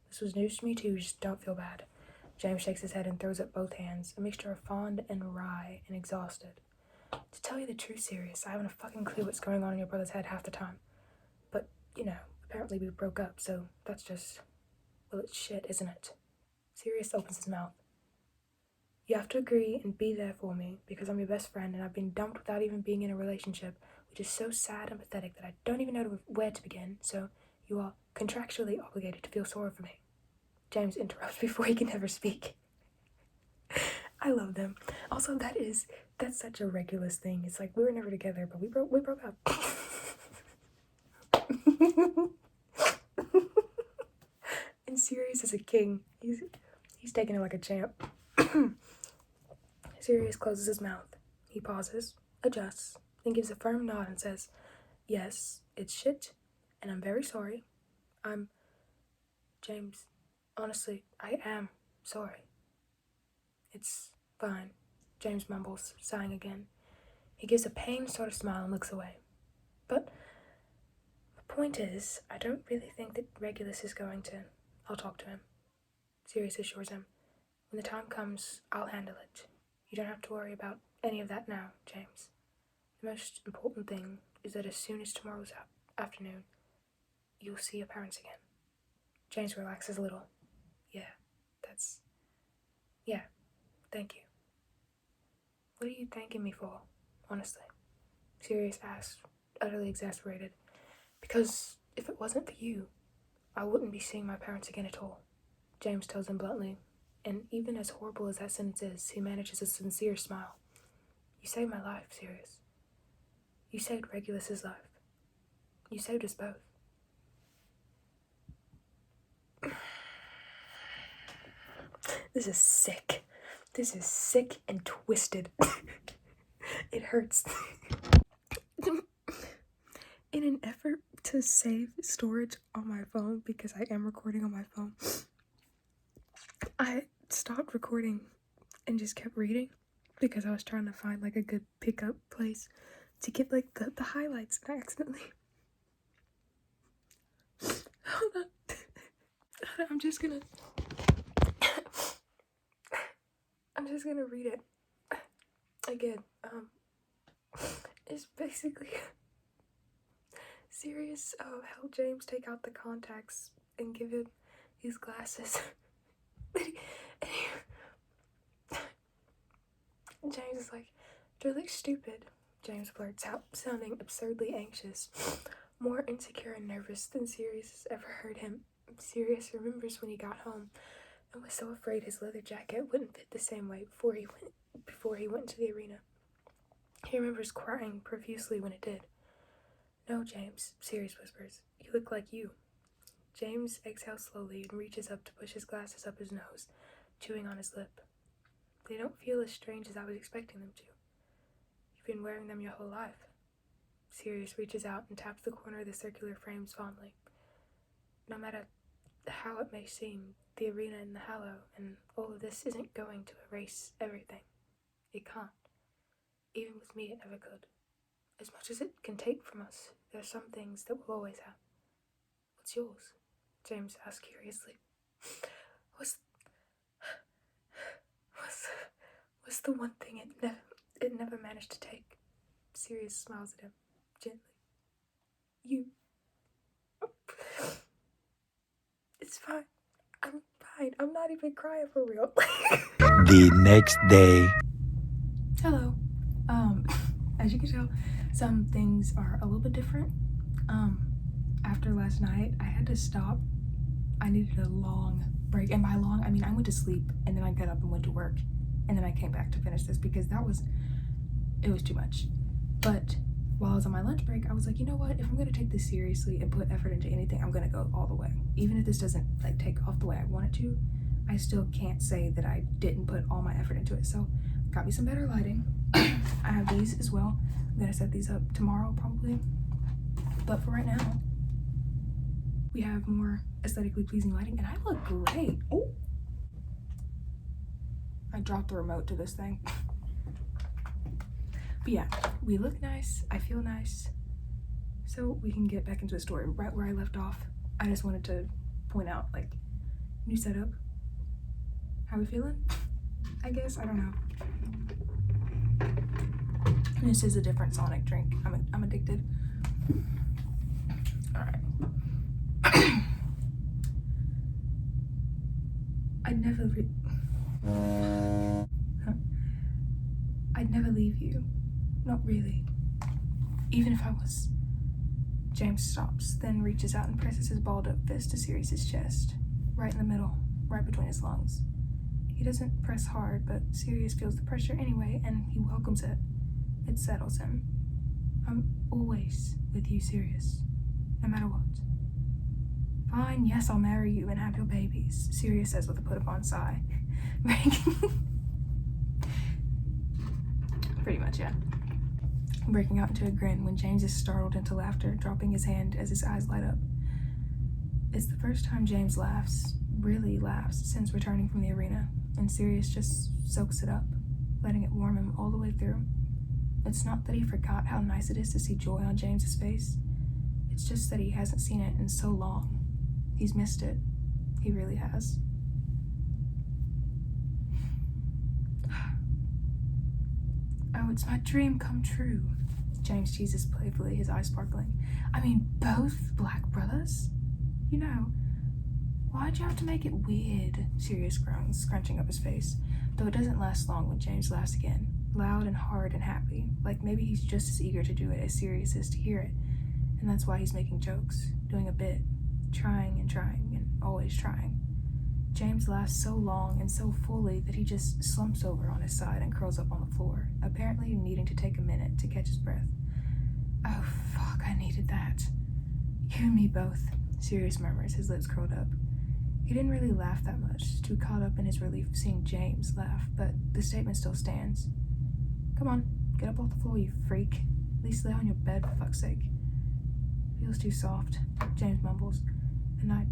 This was news to me too, just don't feel bad. James shakes his head and throws up both hands, a mixture of fond and wry and exhausted. To tell you the truth, Sirius, I haven't a fucking clue what's going on in your brother's head half the time. But, apparently we broke up, so that's just... well, it's shit, isn't it? Sirius opens his mouth. You have to agree and be there for me, because I'm your best friend and I've been dumped without even being in a relationship, which is so sad and pathetic that I don't even know where to begin, so you are contractually obligated to feel sorry for me. James interrupts before he can ever speak. I love them. Also, that's such a Regulus thing. It's like we were never together, but we broke up. And Sirius is a king. He's taking it like a champ. Sirius closes his mouth. He pauses, adjusts, then gives a firm nod and says, yes, it's shit, and I'm very sorry. James, honestly, I am sorry. It's fine, James mumbles, sighing again. He gives a pained sort of smile and looks away. But the point is, I don't really think that Regulus is going to. I'll talk to him. Sirius assures him. When the time comes, I'll handle it. You don't have to worry about any of that now, James. The most important thing is that as soon as tomorrow's afternoon, you'll see your parents again. James relaxes a little. Yeah, thank you. What are you thanking me for, honestly? Sirius asks, utterly exasperated. Because if it wasn't for you, I wouldn't be seeing my parents again at all. James tells him bluntly. And even as horrible as that sentence is, he manages a sincere smile. You saved my life, Sirius. You saved Regulus's life. You saved us both. This is sick. This is sick and twisted. It hurts. In an effort to save storage on my phone, because I am recording on my phone, I stopped recording and just kept reading because I was trying to find like a good pickup place to get like the highlights, and I accidentally hold on. I'm just gonna read it again. It's basically Sirius helped James take out the contacts and give him his glasses. James is like, "Do I look stupid?" James blurts out, sounding absurdly anxious, more insecure and nervous than Sirius has ever heard him. Sirius remembers when he got home and was so afraid his leather jacket wouldn't fit the same way before he went to the arena. He remembers crying profusely when it did. "No, James," Sirius whispers. "You look like you." James exhales slowly and reaches up to push his glasses up his nose, chewing on his lip. "They don't feel as strange as I was expecting them to. You've been wearing them your whole life." Sirius reaches out and taps the corner of the circular frames fondly. "No matter how it may seem, the arena and the Hallow and all of this isn't going to erase everything. It can't. Even with me, it never could. As much as it can take from us, there are some things that we'll always have." "What's yours?" James asked curiously. What's the one thing it never managed to take?" Sirius smiles at him, gently. "You." "It's fine. I'm fine. I'm not even crying for real." The next day. Hello. As you can tell, some things are a little bit different. After last night, I had to stop. I needed a long break, and by long, I mean I went to sleep, and then I got up and went to work, and then I came back to finish this because it was too much. But while I was on my lunch break, I was like, you know what? If I'm going to take this seriously and put effort into anything, I'm going to go all the way. Even if this doesn't like take off the way I want it to, I still can't say that I didn't put all my effort into it. So got me some better lighting. I have these as well. I'm going to set these up tomorrow probably. But for right now, we have more aesthetically pleasing lighting, and I look great. Oh, I dropped the remote to this thing. But yeah, we look nice, I feel nice, so we can get back into the story. Right where I left off, I just wanted to point out, like, new setup. How we feeling? I guess, I don't know. This is a different Sonic drink. I'm addicted. All right. I'd never leave you. Not really. Even if I was. James stops, then reaches out and presses his balled up fist to Sirius's chest, right in the middle, right between his lungs. He doesn't press hard, but Sirius feels the pressure anyway, and he welcomes it. It settles him. "I'm always with you, Sirius, no matter what." "Fine, yes, I'll marry you and have your babies," Sirius says with a put-upon sigh. Pretty much, yeah. Breaking out into a grin when James is startled into laughter, dropping his hand as his eyes light up. It's the first time James really laughs, since returning from the arena, and Sirius just soaks it up, letting it warm him all the way through. It's not that he forgot how nice it is to see joy on James's face. It's just that he hasn't seen it in so long. He's missed it. He really has. "Oh, it's my dream come true," James teases playfully, his eyes sparkling. "I mean, both black brothers? You know, why'd you have to make it weird?" Sirius groans, scrunching up his face, though it doesn't last long when James laughs again, loud and hard and happy, like maybe he's just as eager to do it as Sirius is to hear it, and that's why he's making jokes, doing a bit, trying and always trying. James laughs so long and so fully that he just slumps over on his side and curls up on the floor, apparently needing to take a minute to catch his breath. Oh, fuck, I needed that. You and me both, Sirius murmurs, his lips curled up. He didn't really laugh that much, too caught up in his relief seeing James laugh, but the statement still stands. Come on, get up off the floor, you freak. At least lay on your bed, for fuck's sake. Feels too soft, James mumbles, and I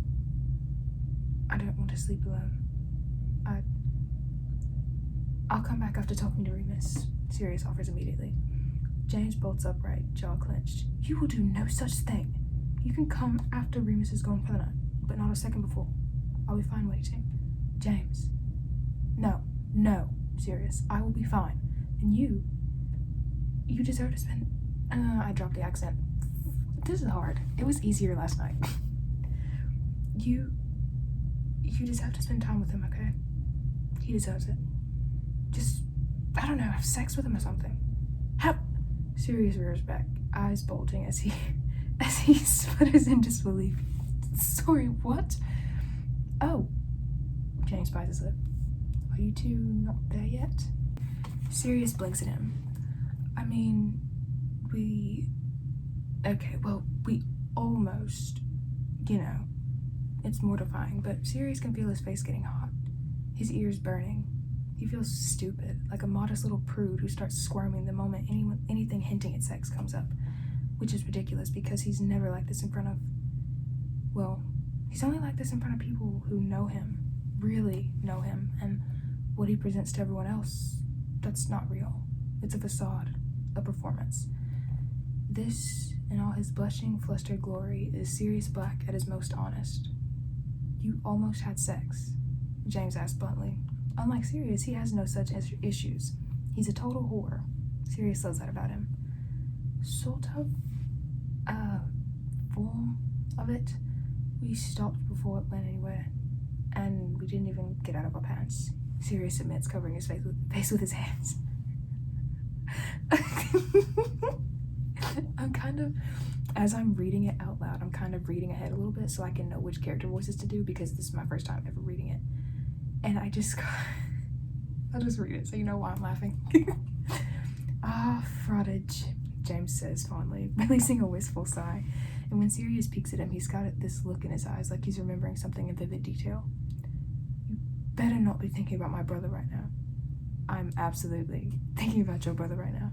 don't want to sleep alone. I'll come back after talking to Remus, Sirius offers immediately. James bolts upright, jaw clenched. You will do no such thing. You can come after Remus is gone for the night, but not a second before. I'll be fine waiting. James. No, Sirius. I will be fine. And you deserve to spend... I dropped the accent. This is hard. It was easier last night. You deserve to spend time with him, okay? He deserves it. Just, I don't know, have sex with him or something. How? Sirius rears back, eyes bulging as he sputters in disbelief. Sorry, what? Oh. James bites his lip. Are you two not there yet? Sirius blinks at him. I mean, we almost, it's mortifying, but Sirius can feel his face getting hot, his ears burning. He feels stupid, like a modest little prude who starts squirming the moment anything hinting at sex comes up, which is ridiculous because he's never like this in front of, he's only like this in front of people who know him, really know him, and what he presents to everyone else, that's not real. It's a facade, a performance. This, in all his blushing, flustered glory, is Sirius Black at his most honest. You almost had sex, James asked bluntly. Unlike Sirius, he has no such issues. He's a total whore. Sirius says that about him. Sort of, form of it. We stopped before it went anywhere, and we didn't even get out of our pants. Sirius admits, covering his face with his hands. As I'm reading it out loud, I'm kind of reading ahead a little bit so I can know which character voices to do because this is my first time ever reading it. And I'll just read it so you know why I'm laughing. Frottage, James says fondly, releasing a wistful sigh. And when Sirius peeks at him, he's got this look in his eyes like he's remembering something in vivid detail. You better not be thinking about my brother right now. I'm absolutely thinking about your brother right now.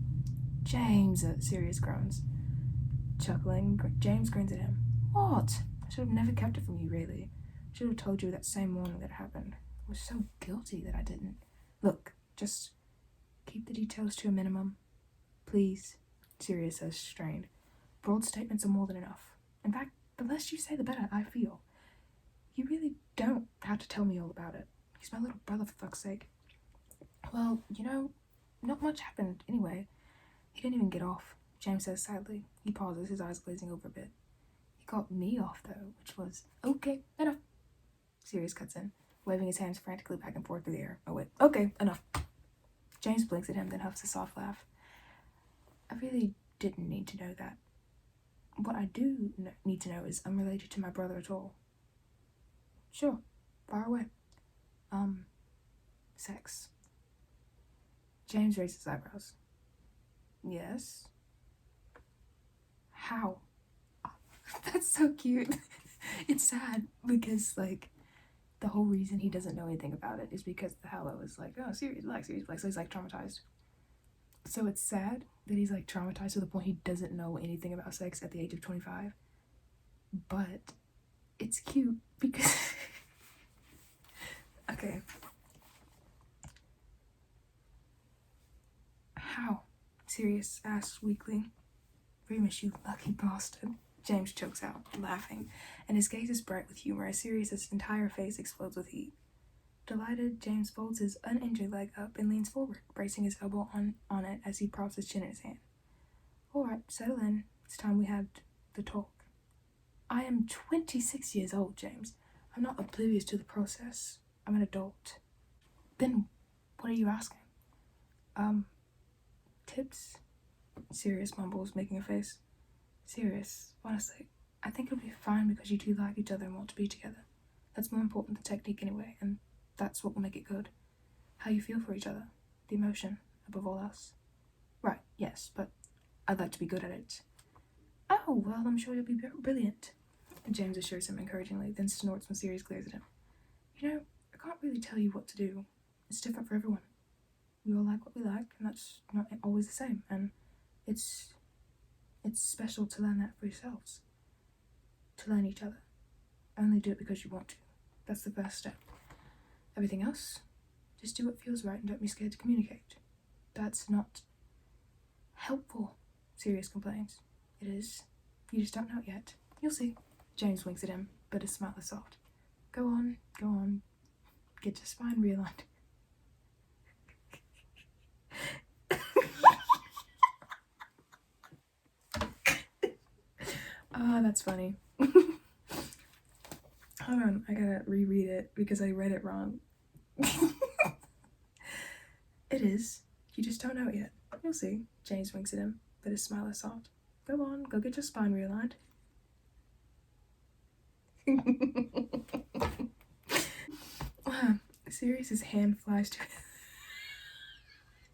James, Sirius groans. Chuckling, James grins at him. What? I should have never kept it from you, really. I should have told you that same morning that it happened. I was so guilty that I didn't. Look, just keep the details to a minimum. Please, Sirius says, strained. Broad statements are more than enough. In fact, the less you say, the better I feel. You really don't have to tell me all about it. He's my little brother, for fuck's sake. Well, not much happened anyway. He didn't even get off, James says sadly. He pauses, his eyes glazing over a bit. He got me off, though, which was, okay, enough. Sirius cuts in, waving his hands frantically back and forth through the air. Oh, wait, okay, enough. James blinks at him, then huffs a soft laugh. I really didn't need to know that. What I do need to know is unrelated to my brother at all. Sure, far away. Sex. James raises his eyebrows. Yes? How? That's so cute. It's sad because, the whole reason he doesn't know anything about it is because the Hallow is like, oh, Sirius Black, so he's, traumatized. So it's sad that he's, traumatized to the point he doesn't know anything about sex at the age of 25. But it's cute because... Okay. How? Sirius asks weakly. Remus, you lucky bastard. James chokes out, laughing, and his gaze is bright with humor as Sirius's entire face explodes with heat. Delighted, James folds his uninjured leg up and leans forward, bracing his elbow on it as he props his chin in his hand. All right, settle in. It's time we had the talk. I am 26 years old, James. I'm not oblivious to the process. I'm an adult. Then what are you asking? Tips? Sirius mumbles, making a face. Sirius, honestly, I think it'll be fine because you two like each other and want to be together. That's more important than technique anyway, and that's what will make it good. How you feel for each other. The emotion, above all else. Right, yes, but I'd like to be good at it. Oh, well, I'm sure you'll be brilliant. James assures him encouragingly, then snorts when Sirius glares at him. You know, I can't really tell you what to do. It's different for everyone. We all like what we like, and that's not always the same, and it's special to learn that for yourselves. To learn each other. Only do it because you want to. That's the first step. Everything else, just do what feels right and don't be scared to communicate. That's not helpful, Sirius complains. It is. You just don't know it yet. You'll see. James winks at him, but his smile is soft. Go on, go on. Get your spine realigned. Ah, that's funny. Hold on, I gotta reread it because I read it wrong. It is. You just don't know it yet. You'll see. James winks at him, but his smile is soft. Go on, go get your spine realigned. Sirius's hand flies to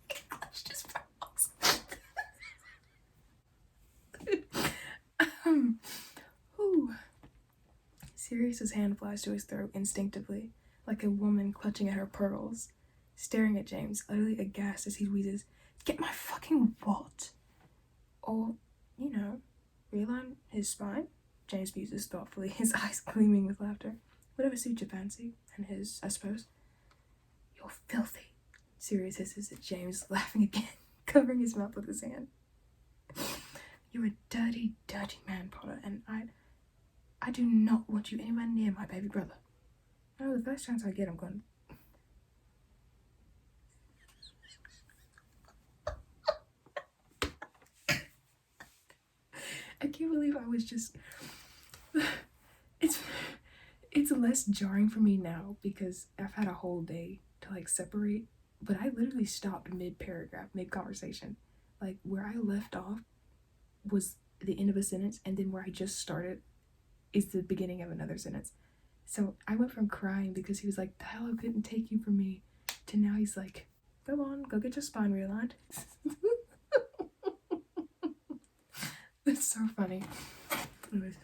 he clutched his pearls. Sirius's hand flies to his throat instinctively, like a woman clutching at her pearls, staring at James, utterly aghast as he wheezes, Get my fucking what? Or, you know, realign his spine? James muses thoughtfully, his eyes gleaming with laughter. Whatever suits your fancy, and his, I suppose. You're filthy, Sirius hisses at James, laughing again, covering his mouth with his hand. You're a dirty, dirty man, Potter, and I do not want you anywhere near my baby brother. Oh, the first chance I get, I'm going. I can't believe I was just. It's less jarring for me now because I've had a whole day to like separate, but I literally stopped mid-paragraph, mid-conversation. Like where I left off was the end of a sentence, and then where I just started is the beginning of another sentence. So I went from crying because he was like, the hell I couldn't take you from me, to now he's like, go on, go get your spine realigned. That's so funny. Anyways.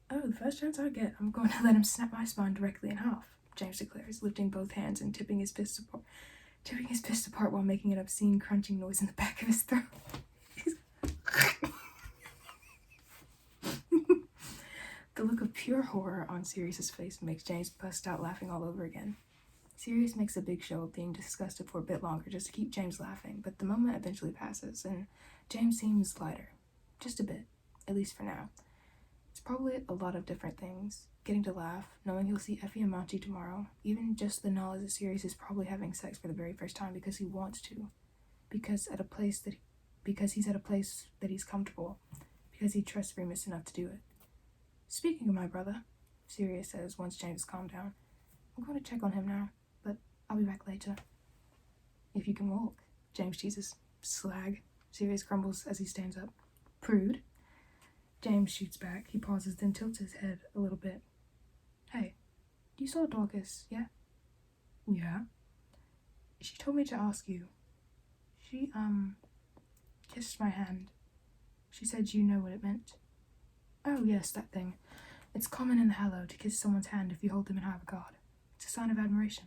Oh, the first chance I get, I'm going to let him snap my spine directly in half, James declares, lifting both hands and tipping his fists apart while making an obscene crunching noise in the back of his throat. The look of pure horror on Sirius's face makes James bust out laughing all over again. Sirius makes a big show of being disgusted for a bit longer just to keep James laughing, but the moment eventually passes, and James seems lighter. Just a bit, at least for now. It's probably a lot of different things. Getting to laugh, knowing he'll see Effie and Monty tomorrow, even just the knowledge that Sirius is probably having sex for the very first time because he wants to. Because he's at a place that he's comfortable. Because he trusts Remus enough to do it. Speaking of my brother, Sirius says once James has calmed down, I'm going to check on him now, but I'll be back later. If you can walk, James teases. Slag, Sirius grumbles as he stands up. Prude. James shoots back. He pauses, then tilts his head a little bit. Hey, you saw Dorcas, yeah? Yeah. She told me to ask you. She, kissed my hand. She said you know what it meant. Oh, yes, that thing. It's common in the Hallow to kiss someone's hand if you hold them in high regard. It's a sign of admiration,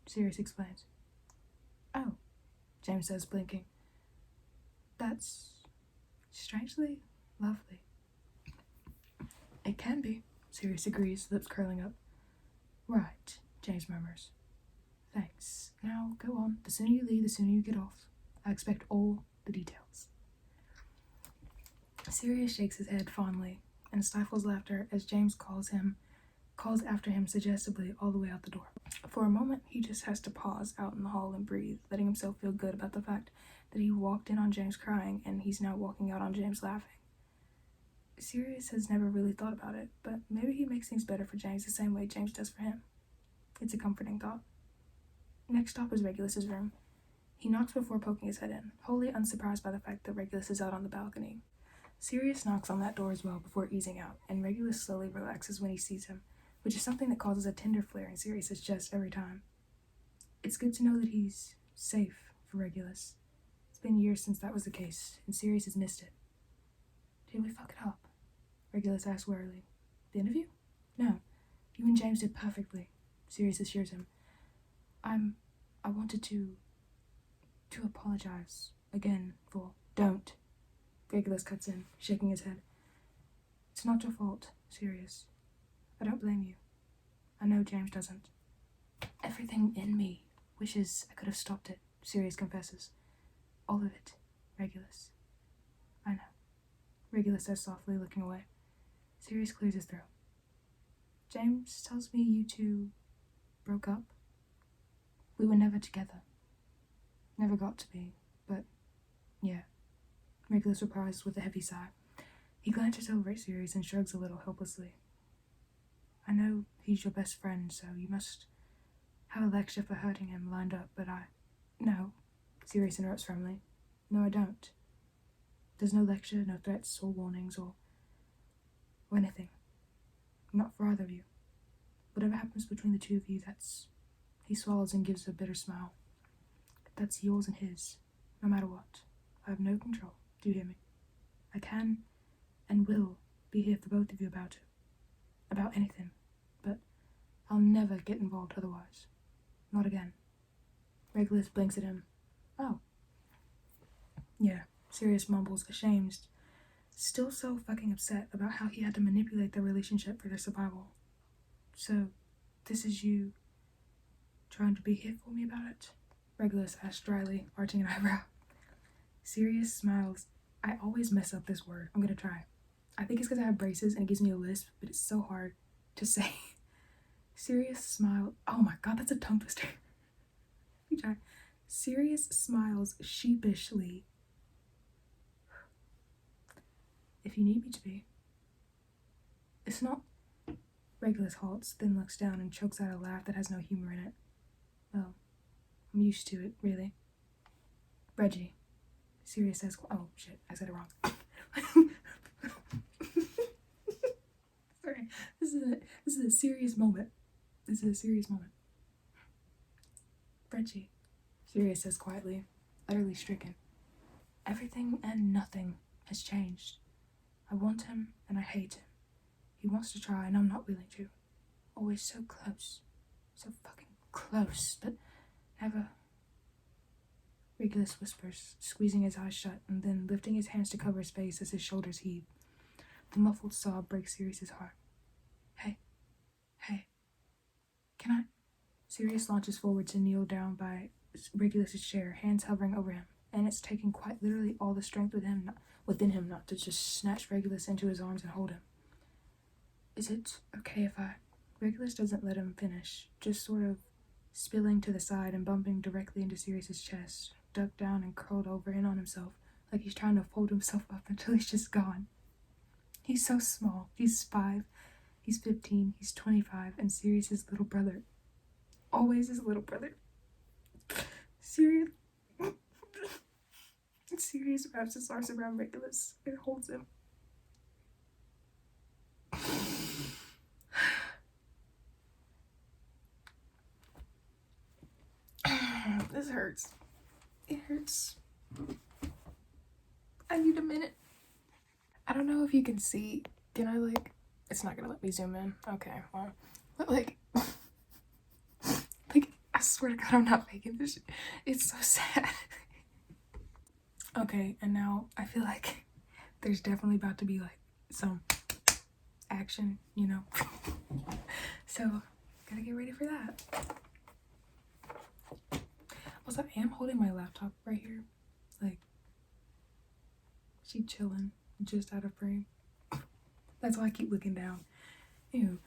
Sirius explains. Oh, James says, blinking. That's strangely lovely. It can be, Sirius agrees, lips curling up. Right, James murmurs. Thanks. Now, go on. The sooner you leave, the sooner you get off. I expect all the details. Sirius shakes his head fondly and stifles laughter as James calls after him suggestively all the way out the door. For a moment, he just has to pause out in the hall and breathe, letting himself feel good about the fact that he walked in on James crying and he's now walking out on James laughing. Sirius has never really thought about it, but maybe he makes things better for James the same way James does for him. It's a comforting thought. Next stop is Regulus's room. He knocks before poking his head in, wholly unsurprised by the fact that Regulus is out on the balcony. Sirius knocks on that door as well before easing out, and Regulus slowly relaxes when he sees him, which is something that causes a tender flare in Sirius's chest every time. It's good to know that he's safe for Regulus. It's been years since that was the case, and Sirius has missed it. Did we fuck it up? Regulus asks warily. The interview? No. You and James did perfectly, Sirius assures him. I wanted to apologize again for... Don't. Regulus cuts in, shaking his head. It's not your fault, Sirius. I don't blame you. I know James doesn't. Everything in me wishes I could have stopped it, Sirius confesses. All of it, Regulus. I know. Regulus says softly, looking away. Sirius clears his throat. James tells me you two broke up. We were never together. Never got to be, but yeah. Regulus replies with a heavy sigh. He glances over at Sirius and shrugs a little helplessly. I know he's your best friend, so you must have a lecture for hurting him lined up, but No, Sirius interrupts firmly. No, I don't. There's no lecture, no threats or warnings or anything. Not for either of you. Whatever happens between the two of you, that's... He swallows and gives a bitter smile. That's yours and his, no matter what. I have no control. Do you hear me? I can and will be here for both of you about it. About anything. But I'll never get involved otherwise. Not again. Regulus blinks at him. Oh. Yeah, Sirius mumbles, ashamed. Still so fucking upset about how he had to manipulate their relationship for their survival. So, this is you trying to be here for me about it? Regulus asks dryly, arching an eyebrow. Sirius smiles. I always mess up this word. I'm gonna try. I think it's because I have braces and it gives me a lisp, but it's so hard to say. Sirius smiled. Oh my god, that's a tongue twister. Let me try. Sirius smiles sheepishly. If you need me to be. It's not... Regulus halts, then looks down and chokes out a laugh that has no humor in it. Well, I'm used to it, really. Reggie. Sirius says... Oh, shit, I said it wrong. Sorry, this is a serious moment. This is a serious moment. Reggie, Sirius says quietly, utterly stricken. Everything and nothing has changed. I want him and I hate him. He wants to try and I'm not willing to. Always so close. So fucking close, but never... Regulus whispers, squeezing his eyes shut and then lifting his hands to cover his face as his shoulders heave. The muffled sob breaks Sirius's heart. Hey, can I? Sirius launches forward to kneel down by Regulus's chair, hands hovering over him, and it's taking quite literally all the strength within him not to just snatch Regulus into his arms and hold him. Is it okay if I... Regulus doesn't let him finish, just sort of spilling to the side and bumping directly into Sirius's chest, ducked down and curled over in on himself, like he's trying to fold himself up until he's just gone. He's so small. He's 5, he's 15, he's 25, and Sirius's little brother. Always his little brother. Sirius wraps his arms around Regulus and holds him. This hurts. It hurts. I need a minute. I don't know if you can see. Can I, like... It's not gonna let me zoom in. Okay, well... But, like... Like, I swear to God, I'm not faking this shit. It's so sad. Okay, and now I feel like there's definitely about to be, like, some action, you know? So, gotta get ready for that. Also, I am holding my laptop right here. Like, she chilling, just out of frame. That's why I keep looking down. Ew.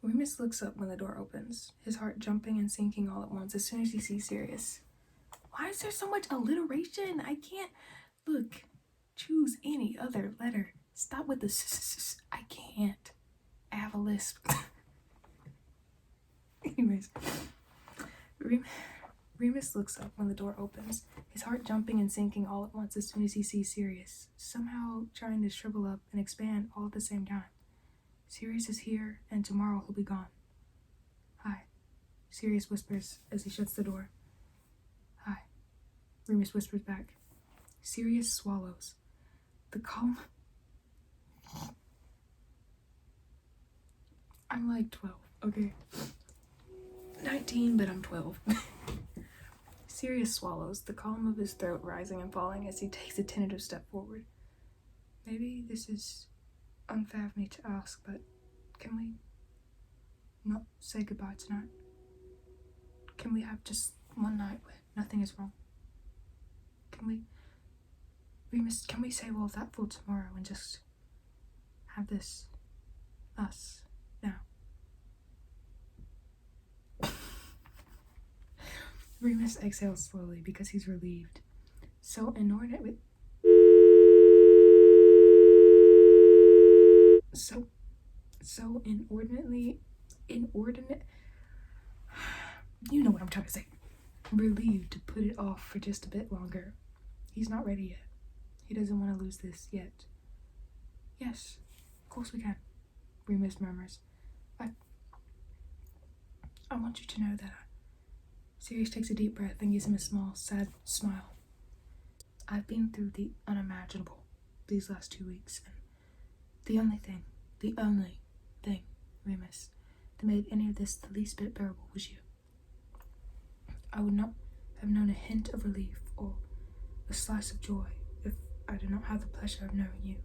Remus looks up when the door opens, his heart jumping and sinking all at once as soon as he sees Sirius. Why is there so much alliteration? I can't... Look, choose any other letter. Stop with the s. I can't. I have a lisp. Anyways, Remus looks up when the door opens, his heart jumping and sinking all at once as soon as he sees Sirius, somehow trying to shrivel up and expand all at the same time. Sirius is here, and tomorrow he'll be gone. Hi, Sirius whispers as he shuts the door. Hi, Remus whispers back. Sirius swallows. The calm... I'm like 12, okay? 19, but I'm 12. Sirius swallows, the column of his throat rising and falling as he takes a tentative step forward. Maybe this is unfair of me to ask, but can we not say goodbye tonight? Can we have just one night where nothing is wrong? Can we save all of that for tomorrow and just have this us now? Remus exhales slowly because he's relieved. So inordinate. So inordinate. You know what I'm trying to say. Relieved to put it off for just a bit longer. He's not ready yet. He doesn't want to lose this yet. Yes, of course we can, Remus murmurs. I want you to know that. Sirius takes a deep breath and gives him a small, sad smile. I've been through the unimaginable these last 2 weeks, and the only thing, Remus, that made any of this the least bit bearable was you. I would not have known a hint of relief or a slice of joy if I did not have the pleasure of knowing you.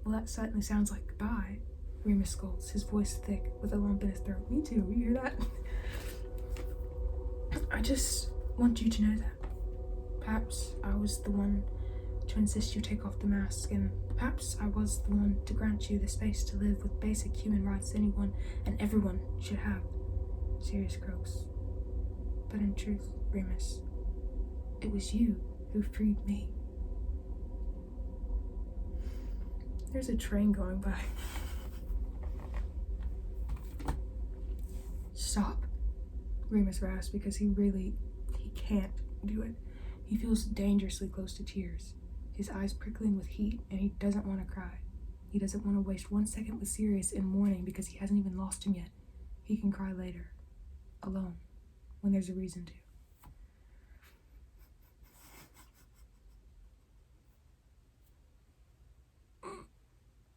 Well, that certainly sounds like goodbye, Remus scolds, his voice thick with a lump in his throat. Me too, you hear that? I just want you to know that. Perhaps I was the one to insist you take off the mask, and perhaps I was the one to grant you the space to live with basic human rights anyone and everyone should have. Sirius croaks. But in truth, Remus, it was you who freed me. There's a train going by. Stop, Remus rasps because he can't do it. He feels dangerously close to tears, his eyes prickling with heat, and he doesn't want to cry. He doesn't want to waste 1 second with Sirius in mourning because he hasn't even lost him yet. He can cry later, alone, when there's a reason to.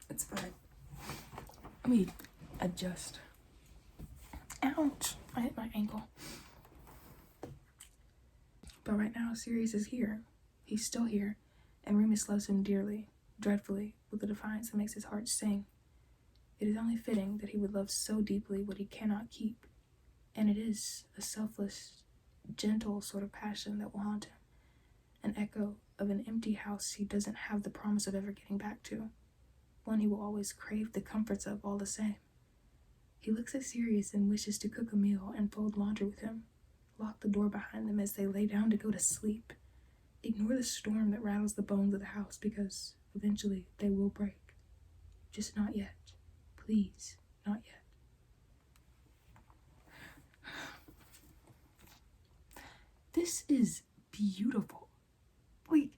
It's fine. Let me adjust. Ouch! I hit my ankle. But right now, Sirius is here. He's still here, and Remus loves him dearly, dreadfully, with a defiance that makes his heart sing. It is only fitting that he would love so deeply what he cannot keep, and it is a selfless, gentle sort of passion that will haunt him, an echo of an empty house he doesn't have the promise of ever getting back to, one he will always crave the comforts of all the same. He looks at Sirius and wishes to cook a meal and fold laundry with him, lock the door behind them as they lay down to go to sleep. Ignore the storm that rattles the bones of the house because eventually they will break. Just not yet. Please, not yet. This is beautiful. Like,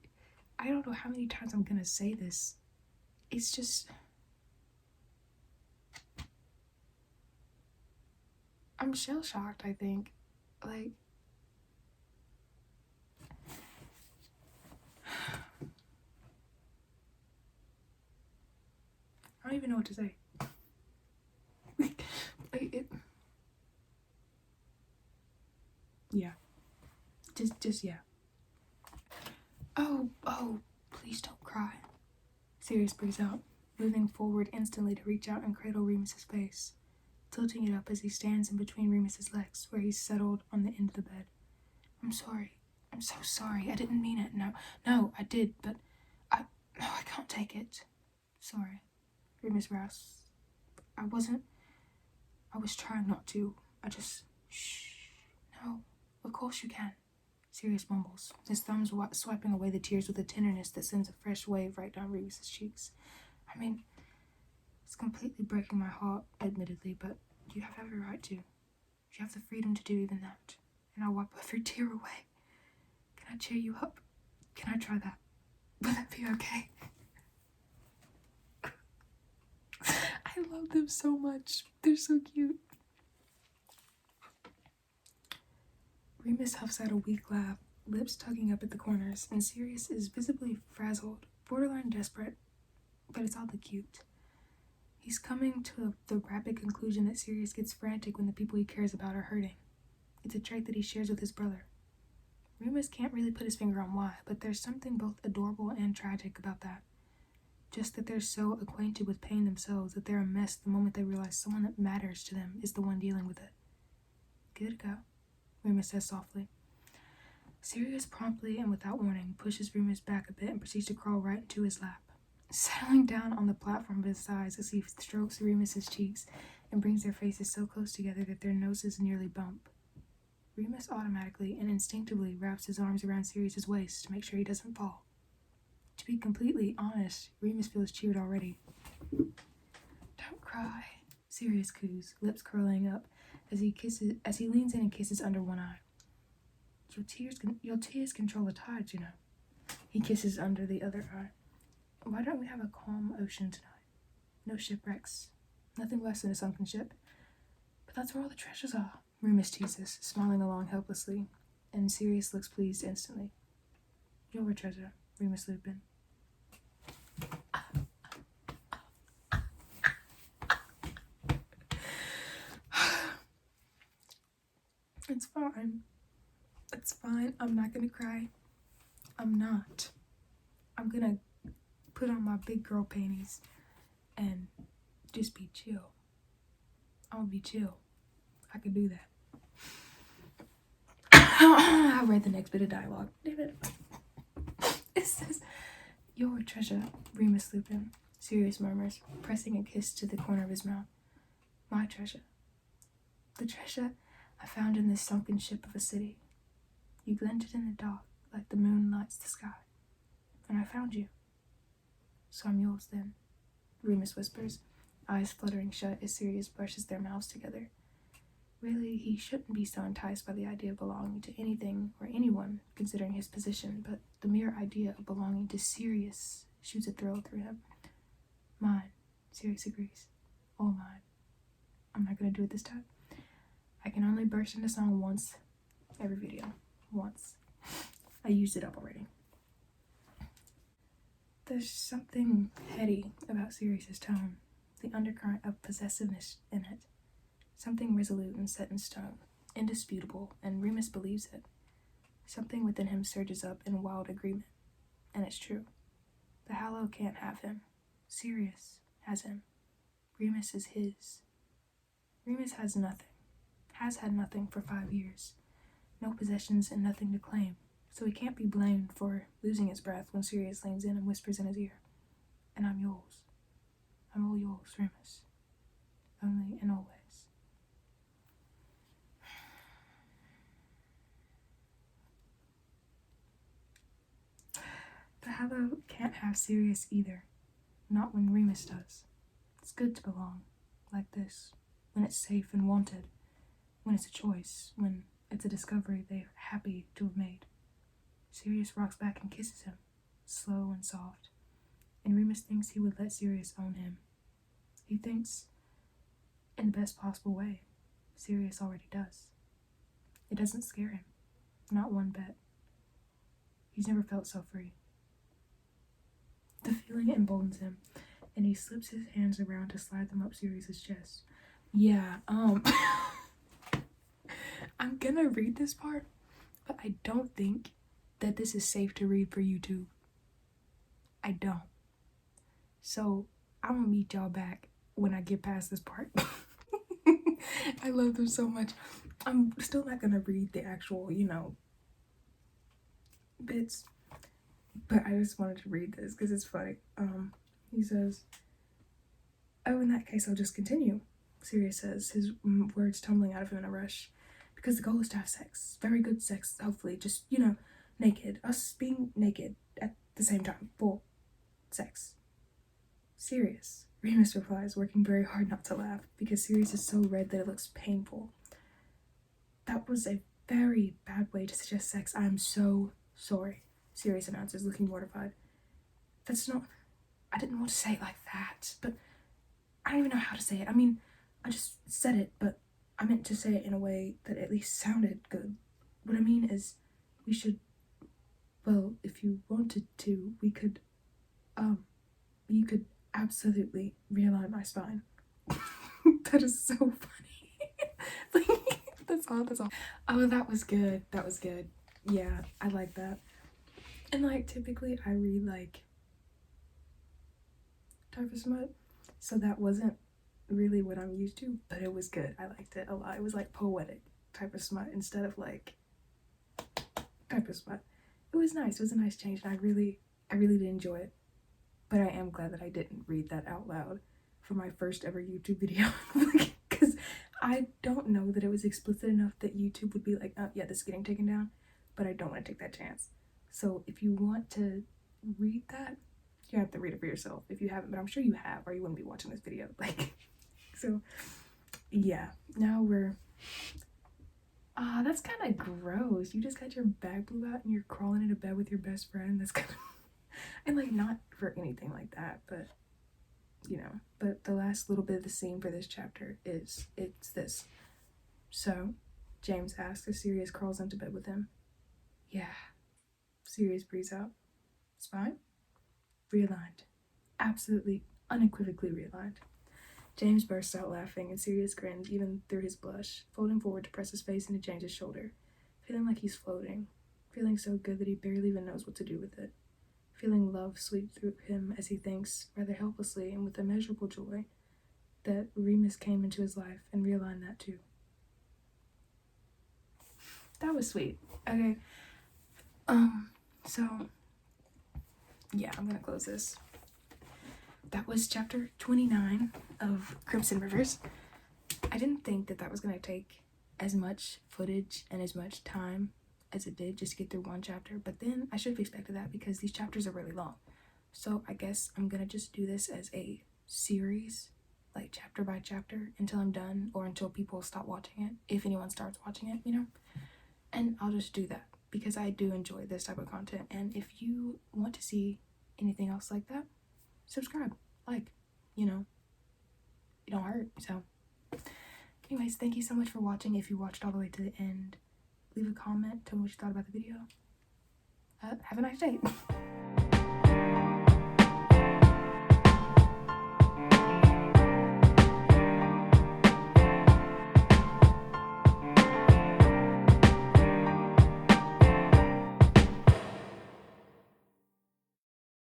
I don't know how many times I'm gonna say this. It's just... I'm shell-shocked, I think. Like... I don't even know what to say. Yeah. Just yeah. Oh, please don't cry. Sirius breathes out, moving forward instantly to reach out and cradle Remus's face, tilting it up as he stands in between Remus's legs, where he's settled on the end of the bed. I'm sorry. I'm so sorry. I didn't mean it. No, I did, but I can't take it. Sorry, Remus rasps. I was trying not to. Shh. No, of course you can. Sirius mumbles, his thumbs swiping away the tears with a tenderness that sends a fresh wave right down Remus's cheeks. I mean, it's completely breaking my heart, admittedly, but you have every right to. You have the freedom to do even that. and I'll wipe every tear away. Can I cheer you up? Can I try that? Will that be okay? I love them so much. They're so cute. Remus huffs out a weak laugh, lips tugging up at the corners, and Sirius is visibly frazzled, borderline desperate, but it's oddly cute. He's coming to the rapid conclusion that Sirius gets frantic when the people he cares about are hurting. It's a trait that he shares with his brother. Remus can't really put his finger on why, but there's something both adorable and tragic about that. Just that they're so acquainted with pain themselves that they're a mess the moment they realize someone that matters to them is the one dealing with it. Good go, Remus says softly. Sirius promptly and without warning pushes Remus back a bit and proceeds to crawl right into his lap, settling down on the platform of his thighs as he strokes Remus's cheeks and brings their faces so close together that their noses nearly bump. Remus automatically and instinctively wraps his arms around Sirius's waist to make sure he doesn't fall. To be completely honest, Remus feels cheered already. Don't cry, Sirius coos, lips curling up as he leans in and kisses under one eye. Your tears control the tides, you know. He kisses under the other eye. Why don't we have a calm ocean tonight? No shipwrecks. Nothing less than a sunken ship. But that's where all the treasures are, Remus teases, smiling along helplessly, and Sirius looks pleased instantly. You're a treasure, Remus Lupin. It's fine. It's fine. I'm not gonna cry. I'm not. I'm gonna put on my big girl panties and just be chill. I'll be chill. I can do that. I read the next bit of dialogue. Damn it. It says, "You're a treasure, Remus Lupin," Sirius murmurs, pressing a kiss to the corner of his mouth. My treasure. The treasure I found in this sunken ship of a city. You glinted in the dark like the moon lights the sky. And I found you. So I'm yours then, Remus whispers, eyes fluttering shut as Sirius brushes their mouths together. Really, he shouldn't be so enticed by the idea of belonging to anything or anyone, considering his position, but the mere idea of belonging to Sirius shoots a thrill through him. Mine, Sirius agrees. All mine. I'm not gonna do it this time. I can only burst into song once every video. Once. I used it up already. There's something heady about Sirius's tone, the undercurrent of possessiveness in it. Something resolute and set in stone, indisputable, and Remus believes it. Something within him surges up in wild agreement, and it's true. The Hallow can't have him. Sirius has him. Remus is his. Remus has nothing. Has had nothing for 5 years. No possessions and nothing to claim, so he can't be blamed for losing his breath when Sirius leans in and whispers in his ear, "And I'm yours. I'm all yours, Remus. Only and always." The Hallow can't have Sirius either. Not when Remus does. It's good to belong, like this, when it's safe and wanted, when it's a choice, when it's a discovery they're happy to have made. Sirius rocks back and kisses him, slow and soft, and Remus thinks he would let Sirius own him. He thinks, in the best possible way, Sirius already does. It doesn't scare him, not one bit. He's never felt so free. The feeling emboldens him, and he slips his hands around to slide them up Sirius's chest. Yeah, I'm gonna read this part, but I don't think that this is safe to read for YouTube. I don't. So I'm gonna meet y'all back when I get past this part. I love them so much. I'm still not gonna read the actual, bits, but I just wanted to read this because it's funny. He says, "Oh, in that case, I'll just continue," Sirius says, his words tumbling out of him in a rush. "Because the goal is to have sex. Very good sex, hopefully. Just, naked. Us being naked at the same time. Full sex." "Serious," Remus replies, working very hard not to laugh, because Sirius is so red that it looks painful. "That was a very bad way to suggest sex. I'm so sorry. Serious announcers looking mortified. That's not. I didn't want to say it like that, but I don't even know how to say it. I mean, I just said it, but I meant to say it in a way that at least sounded good. What I mean is, we should. Well, if you wanted to, we could. You could absolutely realign my spine. That is so funny. That's all. That's all. Oh, that was good. That was good. Yeah, I like that. And like typically I read like type of smut, so that wasn't really what I'm used to, but it was good. I liked it a lot. It was like poetic type of smut instead of like type of smut. It was nice. It was a nice change, and I really did enjoy it. But I am glad that I didn't read that out loud for my first ever YouTube video, because I don't know that it was explicit enough that YouTube would be like, oh yeah, this is getting taken down, but I don't want to take that chance. So if you want to read that, you have to read it for yourself if you haven't, but I'm sure you have, or you wouldn't be watching this video. Like, so yeah, now we're that's kind of gross. You just got your back blew out and you're crawling into bed with your best friend. That's kind of and like not for anything like that, but you know. But the last little bit of the scene for this chapter is it's this. So James asks if Sirius crawls into bed with him. Yeah. Sirius breathes out. It's fine. Realigned. Absolutely, unequivocally realigned. James bursts out laughing, and Sirius grinned even through his blush, folding forward to press his face into James's shoulder, feeling like he's floating, feeling so good that he barely even knows what to do with it, feeling love sweep through him as he thinks, rather helplessly and with immeasurable joy, that Remus came into his life and realigned that too. That was sweet. Okay. So yeah, I'm gonna close this. That was chapter 29 of Crimson Rivers. I didn't think that was gonna take as much footage and as much time as it did just to get through one chapter, but then I should have expected that because these chapters are really long. So I guess I'm gonna just do this as a series, like chapter by chapter, until I'm done or until people stop watching it, if anyone starts watching it, you know? And I'll just do that because I do enjoy this type of content. And if you want to see anything else like that, subscribe, like, you know, it don't hurt. So anyways, thank you so much for watching. If you watched all the way to the end, leave a comment, tell me what you thought about the video. Have a nice day.